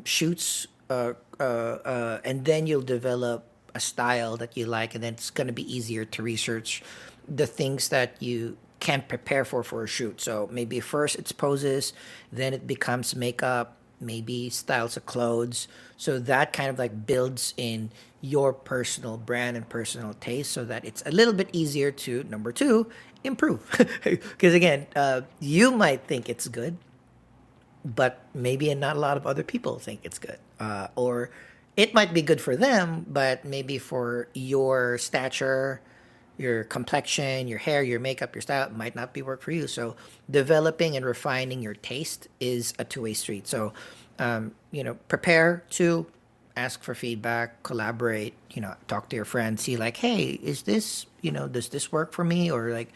shoots, and then you'll develop a style that you like, and then it's going to be easier to research the things that you can prepare for a shoot. So maybe first it's poses, then it becomes makeup, maybe styles of clothes. So that kind of like builds in your personal brand and personal taste, so that it's a little bit easier to, number two, improve. Because again, you might think it's good, but maybe not a lot of other people think it's good. Or it might be good for them, but maybe for your stature, your complexion, your hair, your makeup, your style might not be work for you. So developing and refining your taste is a two-way street. So, prepare to ask for feedback, collaborate, talk to your friends, see like, hey, is this, does this work for me? Or like,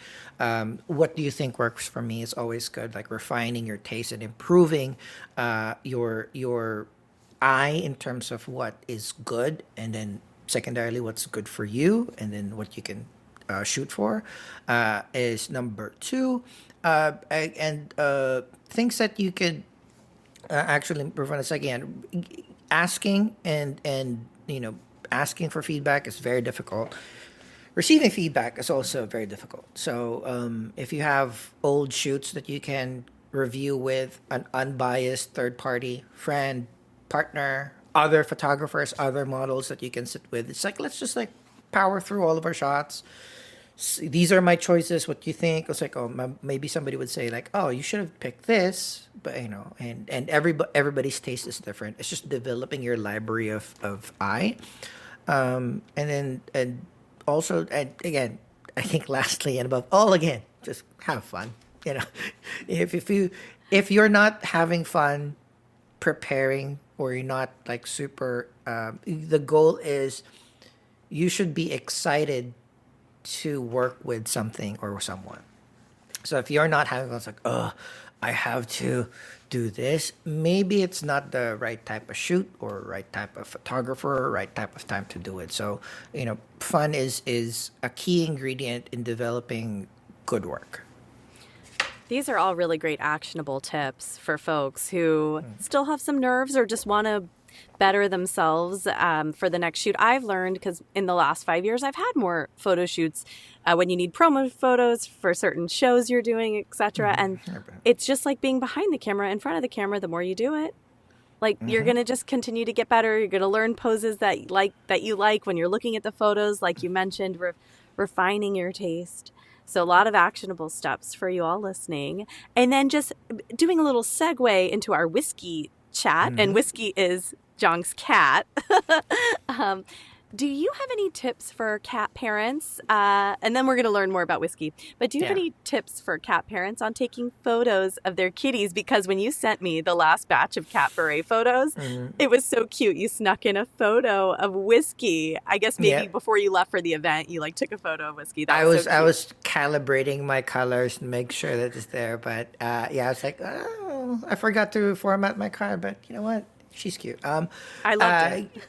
what do you think works for me is always good. Like refining your taste and improving your eye in terms of what is good, and then secondarily what's good for you, and then what you can shoot for is number two. And things that you could actually improve on is, again, asking and asking for feedback is very difficult. Receiving feedback is also very difficult. So if you have old shoots that you can review with an unbiased third party friend, partner, other photographers, other models that you can sit with, it's like, let's just like power through all of our shots. These are my choices. What do you think? It's like, oh, maybe somebody would say like, oh, you should have picked this, but and everybody's taste is different. It's just developing your library of eye, and also, and again, I think lastly and above all, again, just have fun. If you're not having fun preparing, or you're not like super, the goal is you should be excited to work with something or someone. So if you're not having fun, it's like, oh, I have to do this. Maybe it's not the right type of shoot or right type of photographer or right type of time to do it. So, fun is a key ingredient in developing good work. These are all really great actionable tips for folks who still have some nerves or just want to better themselves for the next shoot. I've learned, because in the last 5 years, I've had more photo shoots when you need promo photos for certain shows you're doing, etc. And it's just like being behind the camera, in front of the camera. The more you do it, like you're going to just continue to get better. You're going to learn poses that you like when you're looking at the photos, like you mentioned, refining your taste. So a lot of actionable steps for you all listening. And then just doing a little segue into our whiskey chat. And whiskey is Jong's cat. Do you have any tips for cat parents? And then we're going to learn more about whiskey. But do you have any tips for cat parents on taking photos of their kitties? Because when you sent me the last batch of Catbaret photos, it was so cute. You snuck in a photo of whiskey. I guess maybe before you left for the event, you like took a photo of whiskey. I was calibrating my colors to make sure that it's there. But I was like, oh, I forgot to format my card. But you know what? She's cute. I loved it.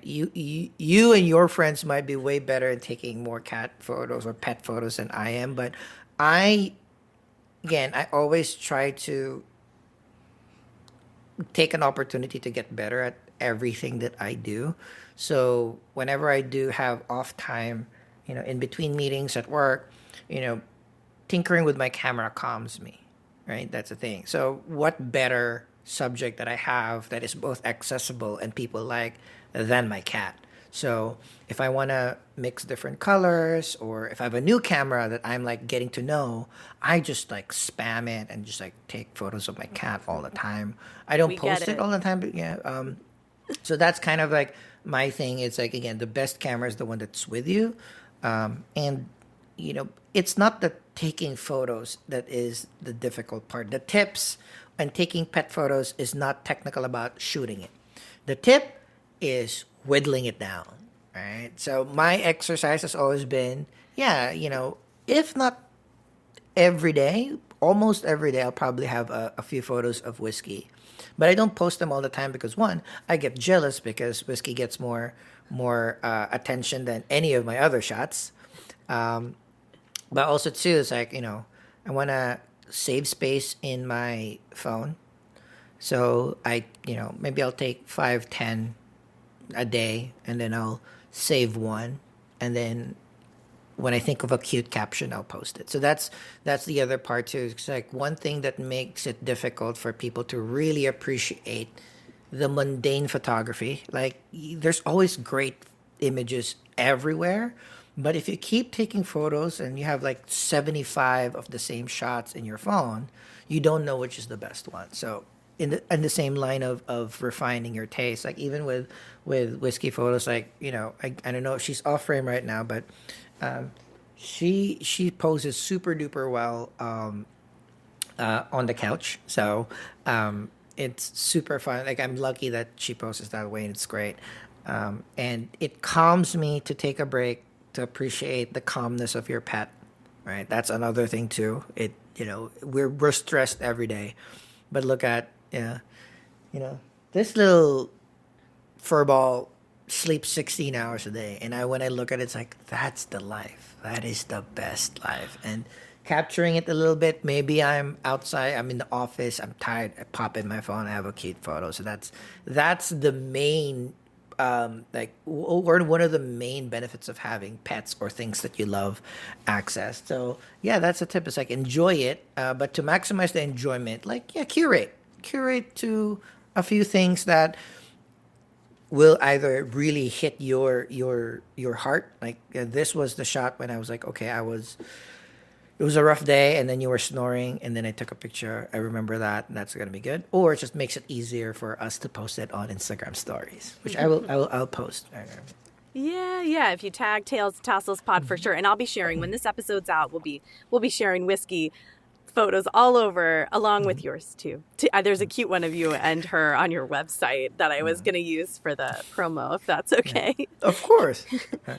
You and your friends might be way better at taking more cat photos or pet photos than I am, but I always try to take an opportunity to get better at everything that I do. So whenever I do have off time, in between meetings at work, tinkering with my camera calms me, right? That's the thing. So what better subject that I have that is both accessible and people like than my cat? So if I want to mix different colors, or if I have a new camera that I'm like getting to know, I just like spam it and just like take photos of my cat all the time. I don't post it all the time, but so that's kind of like my thing. It's like, again, the best camera is the one that's with you. And it's not the taking photos that is the difficult part. The tips and taking pet photos is not technical about shooting it. The tip is whittling it down, right? So my exercise has always been, if not every day, almost every day, I'll probably have a few photos of whiskey. But I don't post them all the time because, one, I get jealous because whiskey gets more attention than any of my other shots. But also, too, it's like, I want to save space in my phone. So maybe I'll take 5, 10 a day, and then I'll save one. And then when I think of a cute caption, I'll post it. So that's the other part, too. It's like one thing that makes it difficult for people to really appreciate the mundane photography. Like, there's always great images everywhere. But if you keep taking photos and you have like 75 of the same shots in your phone, you don't know which is the best one. So in the same line of refining your taste, like even with whiskey photos, like, I don't know if she's off frame right now, but she poses super duper well on the couch. So it's super fun. Like, I'm lucky that she poses that way, and it's great. And it calms me to take a break, to appreciate the calmness of your pet, right? That's another thing too. We're stressed every day, but look at this little furball sleeps 16 hours a day, and when I look at it, it's like, that's the life. That is the best life. And capturing it a little bit. Maybe I'm outside, I'm in the office, I'm tired, I pop in my phone, I have a cute photo. So that's the main. Or one of the main benefits of having pets or things that you love access. So that's a tip. It's like, enjoy it, but to maximize the enjoyment, curate to a few things that will either really hit your heart. Like, this was the shot when I was like, okay, it was a rough day, and then you were snoring, and then I took a picture. I remember that, and that's going to be good. Or it just makes it easier for us to post it on Instagram stories, which I'll post. Yeah. If you tag Tails and Tassels Pod for sure, and I'll be sharing when this episode's out. We'll be sharing whiskey photos all over, along with yours too. There's a cute one of you and her on your website that I was going to use for the promo, if that's okay. Of course.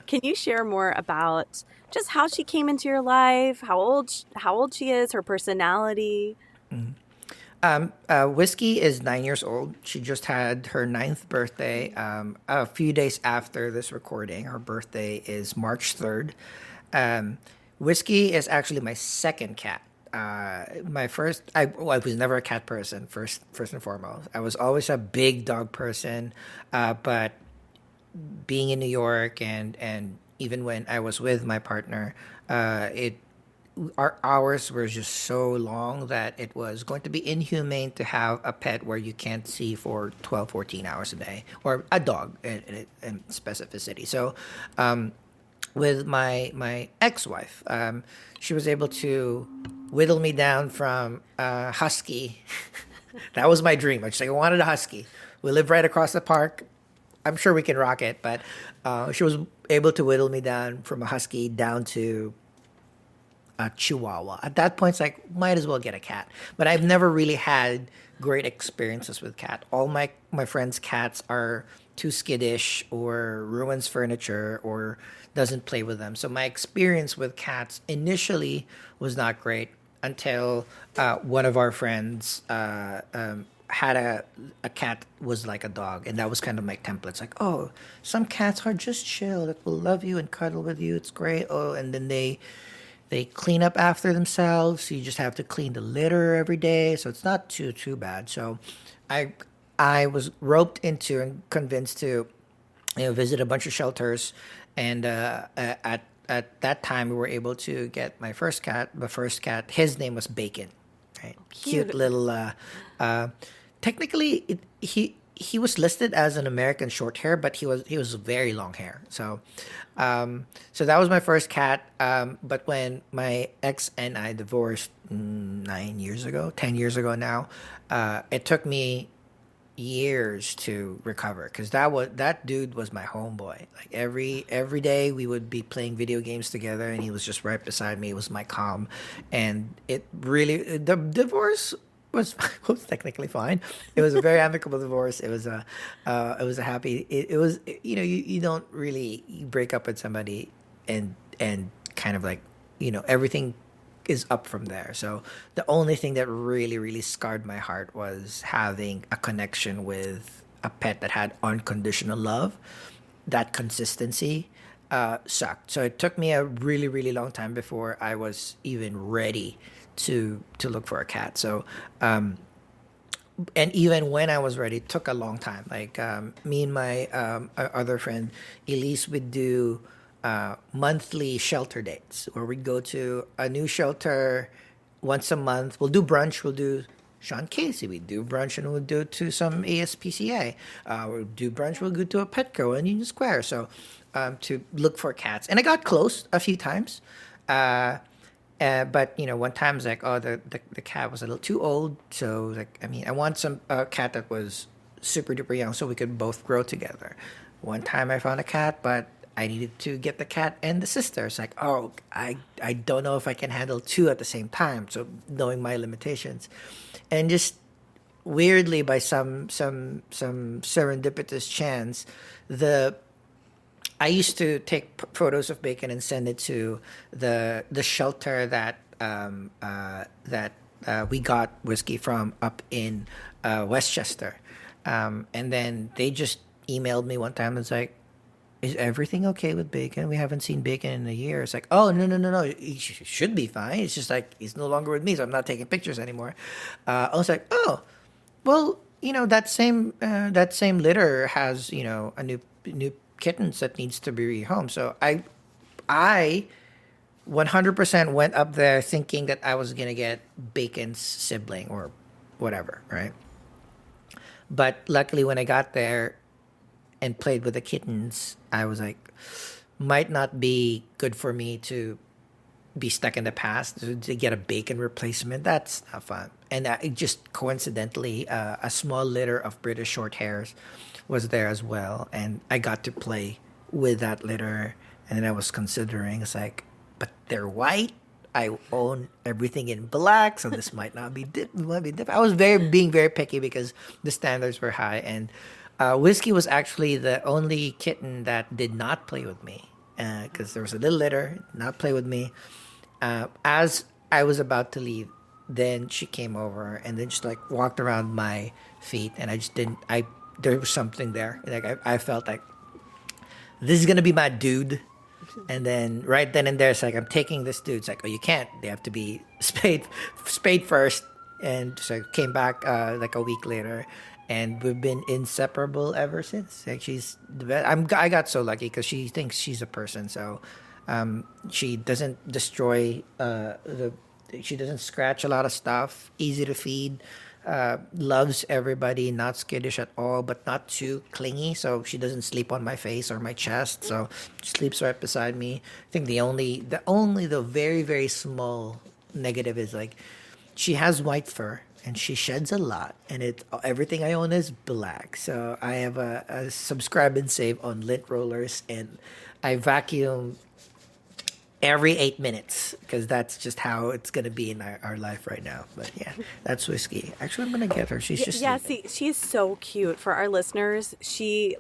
Can you share more about just how she came into your life, how old she is, her personality? Whiskey is 9 years old. She just had her ninth birthday. A few days after this recording, her birthday is March 3rd. Um, Whiskey is actually my second cat. My first, I was never a cat person. First and foremost, I was always a big dog person. But being in New York and even when I was with my partner, it our hours were just so long that it was going to be inhumane to have a pet where you can't see for 12, 14 hours a day, or a dog in specificity. So with my ex-wife, she was able to whittle me down from a husky. That was my dream. I wanted a husky. We live right across the park. I'm sure we can rock it, but she was able to whittle me down from a husky down to a chihuahua. At that point, it's like, might as well get a cat. But I've never really had great experiences with cat. All my friends' cats are too skittish or ruins furniture or doesn't play with them. So my experience with cats initially was not great until one of our friends had a cat was like a dog, and that was kind of my template. It's like, oh, some cats are just chill that will love you and cuddle with you. It's great. Oh, and then they clean up after themselves. So you just have to clean the litter every day. So it's not too bad. So I I was roped into and convinced to visit a bunch of shelters, and at that time we were able to get my first cat. The first cat, his name was Bacon, right? Cute Cute. little. Uh, technically, he was listed as an American short hair, but he was very long hair. So that was my first cat. But when my ex and I divorced 9 years ago, 10 years ago now, it took me years to recover because that dude was my homeboy. Like every day we would be playing video games together, and he was just right beside me. It was my calm, and it really the divorce was technically fine. It was a very amicable divorce. It was a happy. It was you don't really break up with somebody and kind of like everything is up from there. So the only thing that really scarred my heart was having a connection with a pet that had unconditional love. That consistency sucked. So it took me a really long time before I was even ready to look for a cat. So and even when I was ready, it took a long time. Like me and my other friend Elise would do monthly shelter dates where we'd go to a new shelter once a month. We'll do brunch. We'll do Sean Casey. We do brunch and we'll do to some ASPCA. We'll do brunch. We'll go to a Petco in Union Square. So to look for cats, and I got close a few times. Uh, but one time it's like, oh, the cat was a little too old. So like, I mean, I want some cat that was super duper young so we could both grow together. One time I found a cat, but I needed to get the cat and the sister. It's like, oh, I don't know if I can handle two at the same time. So knowing my limitations, and just weirdly by some serendipitous chance, the I used to take photos of Bacon and send it to the shelter that we got whiskey from up in Westchester, and then they just emailed me one time. It's like, is everything okay with Bacon? We haven't seen Bacon in a year. It's like, oh, no. He should be fine. It's just like he's no longer with me, so I'm not taking pictures anymore. I was like, oh, well, that same litter has a new kittens that needs to be rehomed. So I 100% went up there thinking that I was gonna get Bacon's sibling or whatever, right? But luckily, when I got there and played with the kittens, I was like, might not be good for me to be stuck in the past to get a Bacon replacement. That's not fun. And it just coincidentally, a small litter of British short hairs was there as well, and I got to play with that litter. And then I was considering, it's like, but they're white. I own everything in black, so this might not be might be different. I was being very picky because the standards were high, and Whiskey was actually the only kitten that did not play with me because there was a little litter, not play with me. As I was about to leave, then she came over and then just like walked around my feet, and I just didn't. I There was something there. Like I felt like this is gonna be my dude. And then right then and there, it's like I'm taking this dude. It's like, oh, you can't. They have to be spayed first. And so I came back like a week later, and we've been inseparable ever since. Like she's the best. I got so lucky because she thinks she's a person. So she doesn't destroy the. She doesn't scratch a lot of stuff. Easy to feed. Loves everybody, not skittish at all, but not too clingy. So she doesn't sleep on my face or my chest. So she sleeps right beside me. I think the very very small negative is like she has white fur and she sheds a lot, and everything I own is black. So I have a subscribe and save on lint rollers, and I vacuum every 8 minutes because that's just how it's gonna be in our life right now. But yeah, that's Whiskey. Actually, I'm gonna get her. She's just Yeah, sleeping. see, she's so cute. For our listeners, she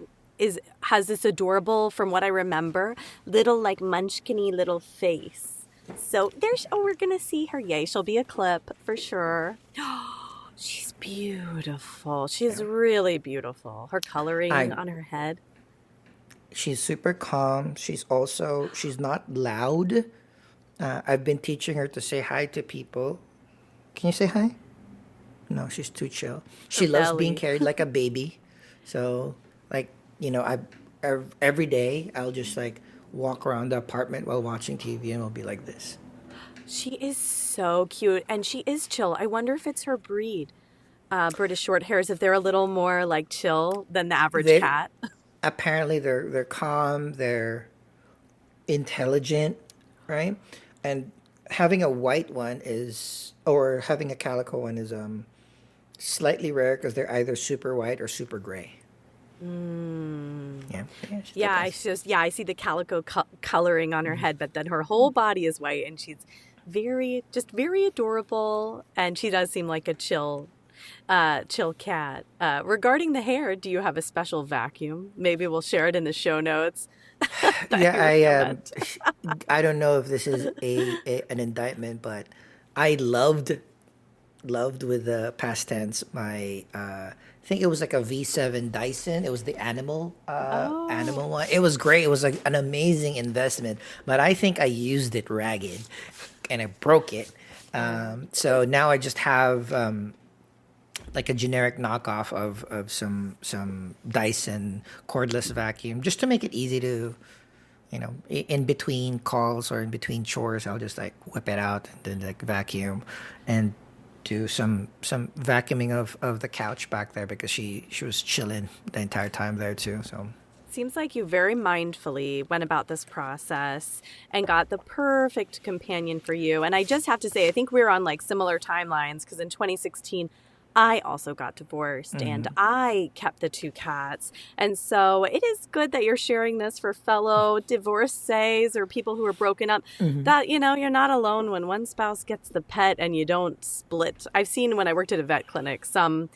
has this adorable, from what I remember, little like munchkiny little face. So there's we're gonna see her. Yay, she'll be a clip for sure. She's beautiful. She's really beautiful. Her coloring I on her head. She's super calm. She's not loud. I've been teaching her to say hi to people. Can you say hi? No, she's too chill. Her She loves being belly. carried like a baby. So, like, every day I'll just like walk around the apartment while watching TV, and I'll be like this. She is so cute, and she is chill. I wonder if it's her breed. British short hairs, if they're a little more like chill than the average They cat. apparently they're calm, they're intelligent, right? And having a white one is or having a calico one is slightly rare because they're either super white or super gray. Yeah, yeah, she's the Yeah, best. I see the calico coloring on her head, but then her whole body is white, and she's very adorable, and she does seem like a chill cat. Regarding the hair, do you have a special vacuum? Maybe we'll share it in the show notes that Yeah, you recommend. I don't know if this is an indictment, but I loved with the past tense my I think it was like a V7 Dyson. It was the Oh, animal one. It was great. It was like an amazing investment, but I think I used it ragged and I broke it. oh. So now I just have like a generic knockoff of some Dyson cordless vacuum just to make it easy to in between calls or in between chores, I'll just like whip it out and then like vacuum and do some vacuuming of the couch back there because she was chilling the entire time there too. So Seems like you very mindfully went about this process and got the perfect companion for you. And I just have to say, I think we're on like similar timelines because in 2016, I also got divorced and I kept the two cats. And so it is good that you're sharing this for fellow divorcees or people who are broken up that, you're not alone when one spouse gets the pet and you don't split. I've seen when I worked at a vet clinic, some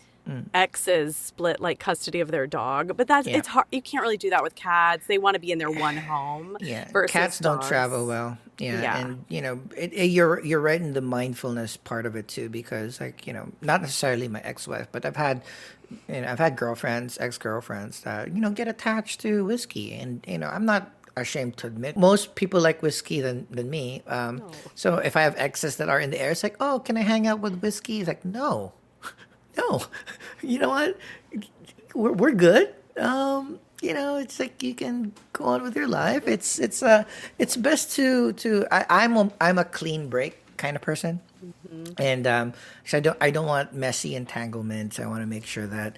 exes split like custody of their dog, but yeah, it's hard. You can't really do that with cats. They want to be in their one home yeah, versus cats don't travel dogs. well. Yeah, Yeah. and you're right in the mindfulness part of it too because like not necessarily my ex-wife, but I've had girlfriends, ex-girlfriends that get attached to whiskey, and I'm not ashamed to admit most people like whiskey than me. No. So if I have exes that are in the air, it's like, oh, can I hang out with whiskey? It's like, no, no, you know what? We're good. It's like you can go on with your life. It's best I'm a clean break kind of person. Hmm. And so I don't want messy entanglements. I want to make sure that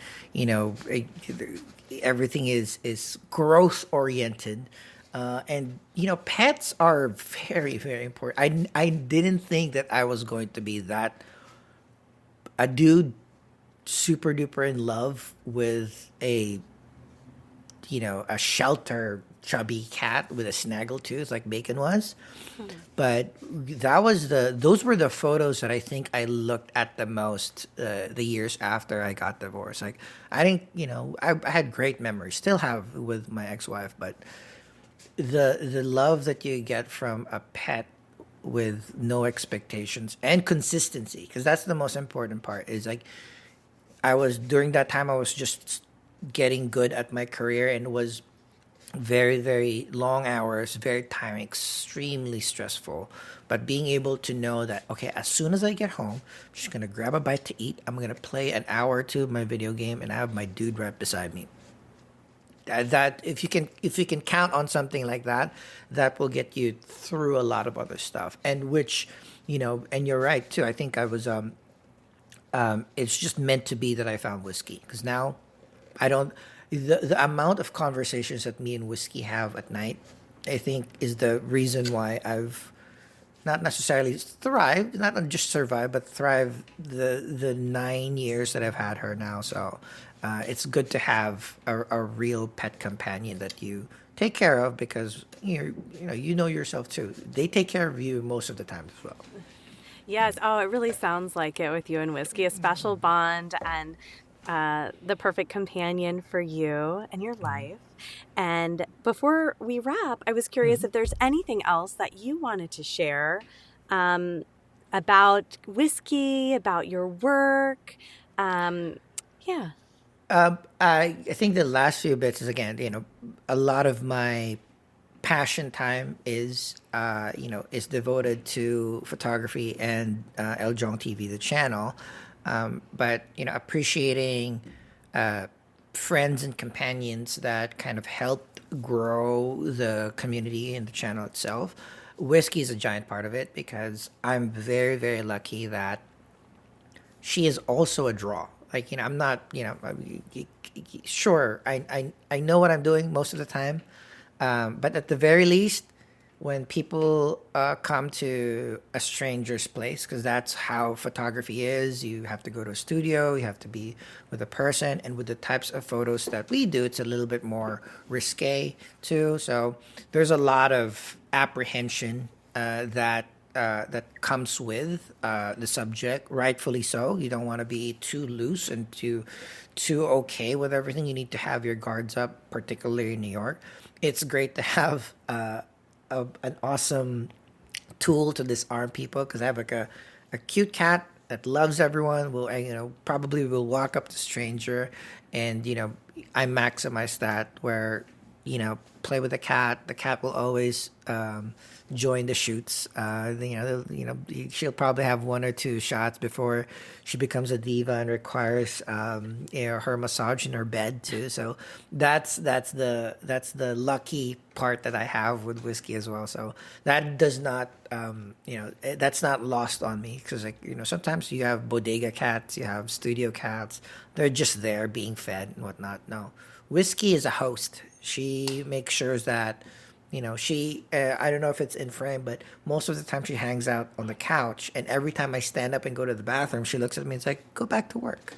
everything is growth oriented, and pets are very very important. I didn't think that I was going to be that a dude super duper in love with a shelter chubby cat with a snaggle tooth like Bacon was. But those were the photos that I think I looked at the most the years after I got divorced. Like I didn't, I had great memories, still have with my ex-wife, but the love that you get from a pet with no expectations and consistency, because that's the most important part. Is like I was during that time I was just getting good at my career, and it was very, very long hours, very tiring, extremely stressful. But being able to know that, okay, as soon as I get home, I'm just gonna grab a bite to eat. I'm gonna play an hour or two of my video game, and I have my dude right beside me. That if you can count on something like that, that will get you through a lot of other stuff. And which, and you're right too. I think I was it's just meant to be that I found whiskey, because now I don't. The amount of conversations that me and whiskey have at night, I think, is the reason why I've not necessarily thrived, not just survived, but thrived the 9 years that I've had her now. So it's good to have a real pet companion that you take care of, because you know yourself too. They take care of you most of the time as well. Yes. Oh, it really sounds like it with you and Whiskey, a special bond and the perfect companion for you and your life. And before we wrap, I was curious if there's anything else that you wanted to share about Whiskey, about your work. Yeah. I think the last few bits is, again, a lot of my passion time is devoted to photography and Jong TV, the channel. But appreciating friends and companions that kind of helped grow the community and the channel itself. Whiskey is a giant part of it, because I'm very, very lucky that she is also a draw. Like, I'm not, sure, I know what I'm doing most of the time. But at the very least, when people come to a stranger's place, because that's how photography is, you have to go to a studio, you have to be with a person, and with the types of photos that we do, it's a little bit more risque too. So there's a lot of apprehension that comes with the subject, rightfully so. You don't want to be too loose and too okay with everything. You need to have your guards up, particularly in New York. It's great to have an awesome tool to disarm people, because I have like a cute cat that loves everyone. Probably will walk up to stranger, and I maximize that where play with the cat. The cat will always join the shoots. She'll probably have one or two shots before she becomes a diva and requires her massage in her bed too. So that's the lucky part that I have with Whiskey as well. So that does not that's not lost on me, because sometimes you have bodega cats, you have studio cats. They're just there being fed and whatnot. No, Whiskey is a host. She makes sure that she I don't know if it's in frame, but most of the time she hangs out on the couch, and every time I stand up and go to the bathroom, she looks at me and it's like, go back to work.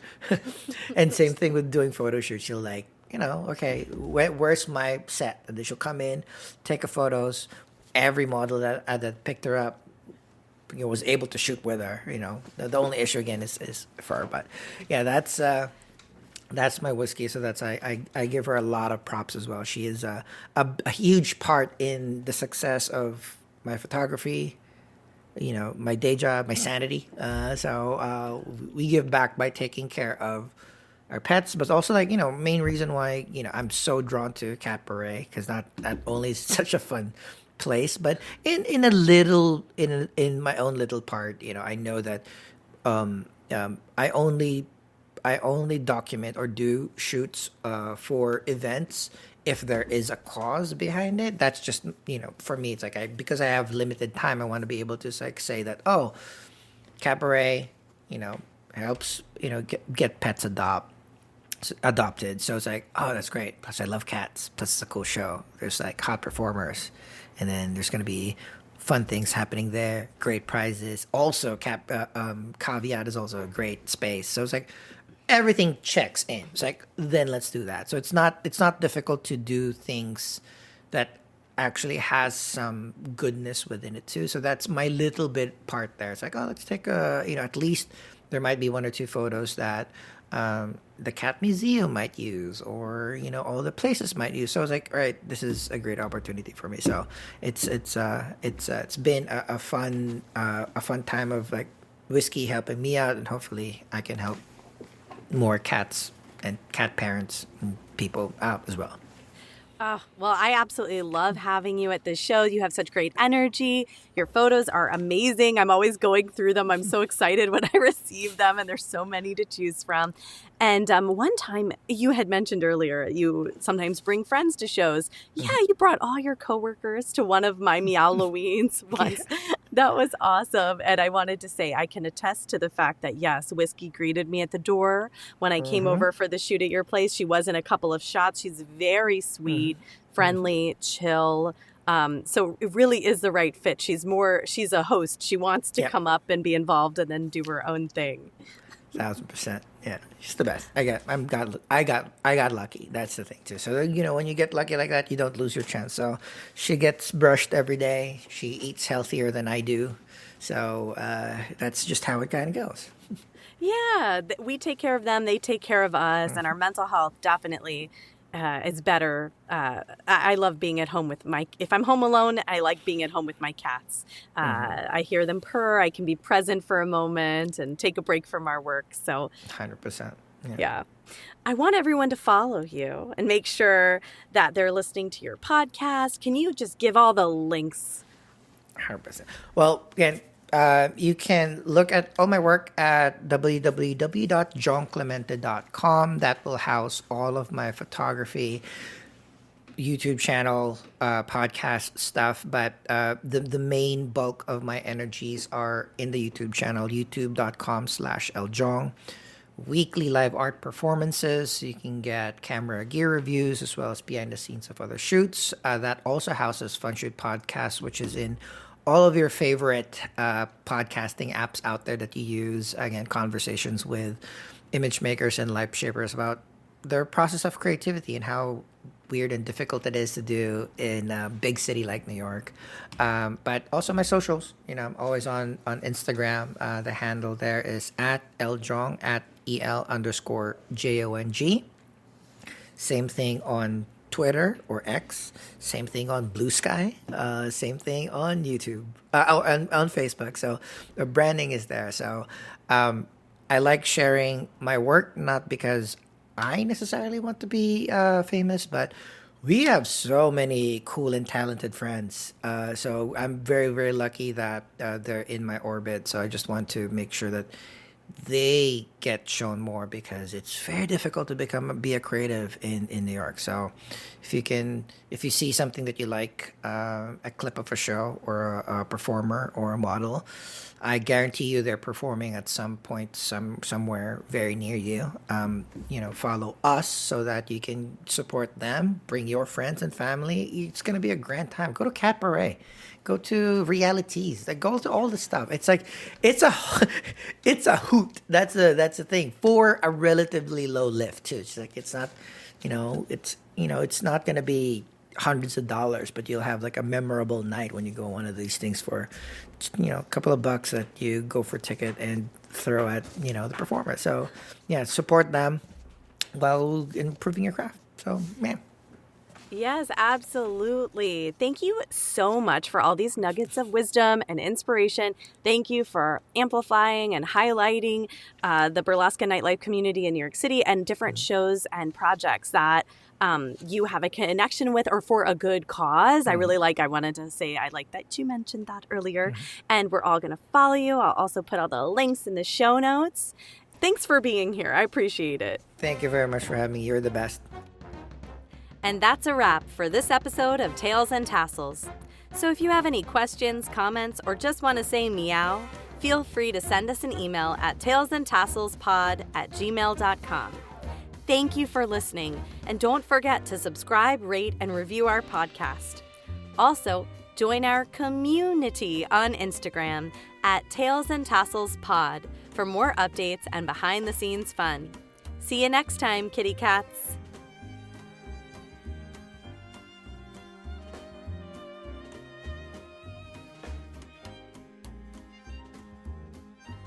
And same thing with doing photo shoots. She'll like, okay, where's my set? And then she'll come in, take a photos. Every model that picked her up was able to shoot with her. The only issue again is fur, but yeah, that's my Whiskey. So I give her a lot of props as well. She is a huge part in the success of my photography, my day job, my sanity. So we give back by taking care of our pets, but also main reason why I'm so drawn to Catbaret, because not only is it such a fun place, but in a little in my own little part, I know that I only document or do shoots for events if there is a cause behind it. That's just for me. It's like because I have limited time, I want to be able to say that, oh, Cabaret, helps get pets adopted. So it's like, oh, that's great. Plus I love cats. Plus it's a cool show. There's like hot performers, and then there's gonna be fun things happening there. Great prizes. Also, Caveat is also a great space. So it's like everything checks in. It's like, then let's do that. So it's not difficult to do things that actually has some goodness within it too. So that's my little bit part there. It's like, oh, let's take at least there might be one or two photos that the cat museum might use, or all the places might use. So I was like, all right, this is a great opportunity for me. So it's been a fun time of like Whiskey helping me out, and hopefully I can help more cats and cat parents and people out as well. Oh, well, I absolutely love having you at this show. You have such great energy. Your photos are amazing. I'm always going through them. I'm so excited when I receive them, and there's so many to choose from. And one time you had mentioned earlier, you sometimes bring friends to shows. Yeah, you brought all your coworkers to one of my Meowloweens once. That was awesome. And I wanted to say I can attest to the fact that, yes, Whiskey greeted me at the door when I came over for the shoot at your place. She was in a couple of shots. She's very sweet, friendly, chill. So it really is the right fit. She's a host. She wants to come up and be involved and then do her own thing. 1,000%. Yeah, she's the best. I got lucky. That's the thing too. So when you get lucky like that, you don't lose your chance. So she gets brushed every day. She eats healthier than I do. So that's just how it kind of goes. Yeah, we take care of them. They take care of us, and our mental health definitely is better. I love being at home with if I'm home alone, I like being at home with my cats. I hear them purr. I can be present for a moment and take a break from our work. So 100%. Yeah. I want everyone to follow you and make sure that they're listening to your podcast. Can you just give all the links? 100%. Well, again, you can look at all my work at www.jongclemente.com. That will house all of my photography, YouTube channel, podcast stuff. But the main bulk of my energies are in the YouTube channel, youtube.com/ljong. Weekly live art performances. So you can get camera gear reviews as well as behind the scenes of other shoots. That also houses Fun Shoot Podcast, which is in all of your favorite podcasting apps out there that you use. Again, conversations with image makers and life shapers about their process of creativity and how weird and difficult it is to do in a big city like New York. But also my socials. I'm always on Instagram. The handle there is @ljong, @EL_JONG. Same thing on Twitter or X, same thing on Blue Sky, same thing on YouTube, on Facebook. So the branding is there. So I like sharing my work, not because I necessarily want to be famous, but we have so many cool and talented friends. So I'm very, very lucky that they're in my orbit. So I just want to make sure that they get shown more, because it's very difficult to be a creative in New York. So if you see something that you like, a clip of a show or a performer or a model, I guarantee you they're performing at some point somewhere very near you. Follow us so that you can support them. Bring your friends and family. It's going to be a grand time. Go to Catbaret. Go to realities. Like, go to all the stuff. It's like it's a hoot. That's the thing, for a relatively low lift too. It's like it's not, it's not going to be hundreds of dollars, but you'll have like a memorable night when you go one of these things for, a couple of bucks that you go for a ticket and throw at, the performer. So yeah, support them while improving your craft. So man. Yes, absolutely. Thank you so much for all these nuggets of wisdom and inspiration. Thank you for amplifying and highlighting the burlesque and nightlife community in New York City and different shows and projects that you have a connection with, or for a good cause. I wanted to say, I like that you mentioned that earlier. And we're all going to follow you. I'll also put all the links in the show notes. Thanks for being here. I appreciate it. Thank you very much for having me. You're the best. And that's a wrap for this episode of Tails and Tassels. So if you have any questions, comments, or just want to say meow, feel free to send us an email at tailsandtasselspod@gmail.com. Thank you for listening, and don't forget to subscribe, rate, and review our podcast. Also, join our community on Instagram at Tails and Tassels Pod for more updates and behind-the-scenes fun. See you next time, kitty cats.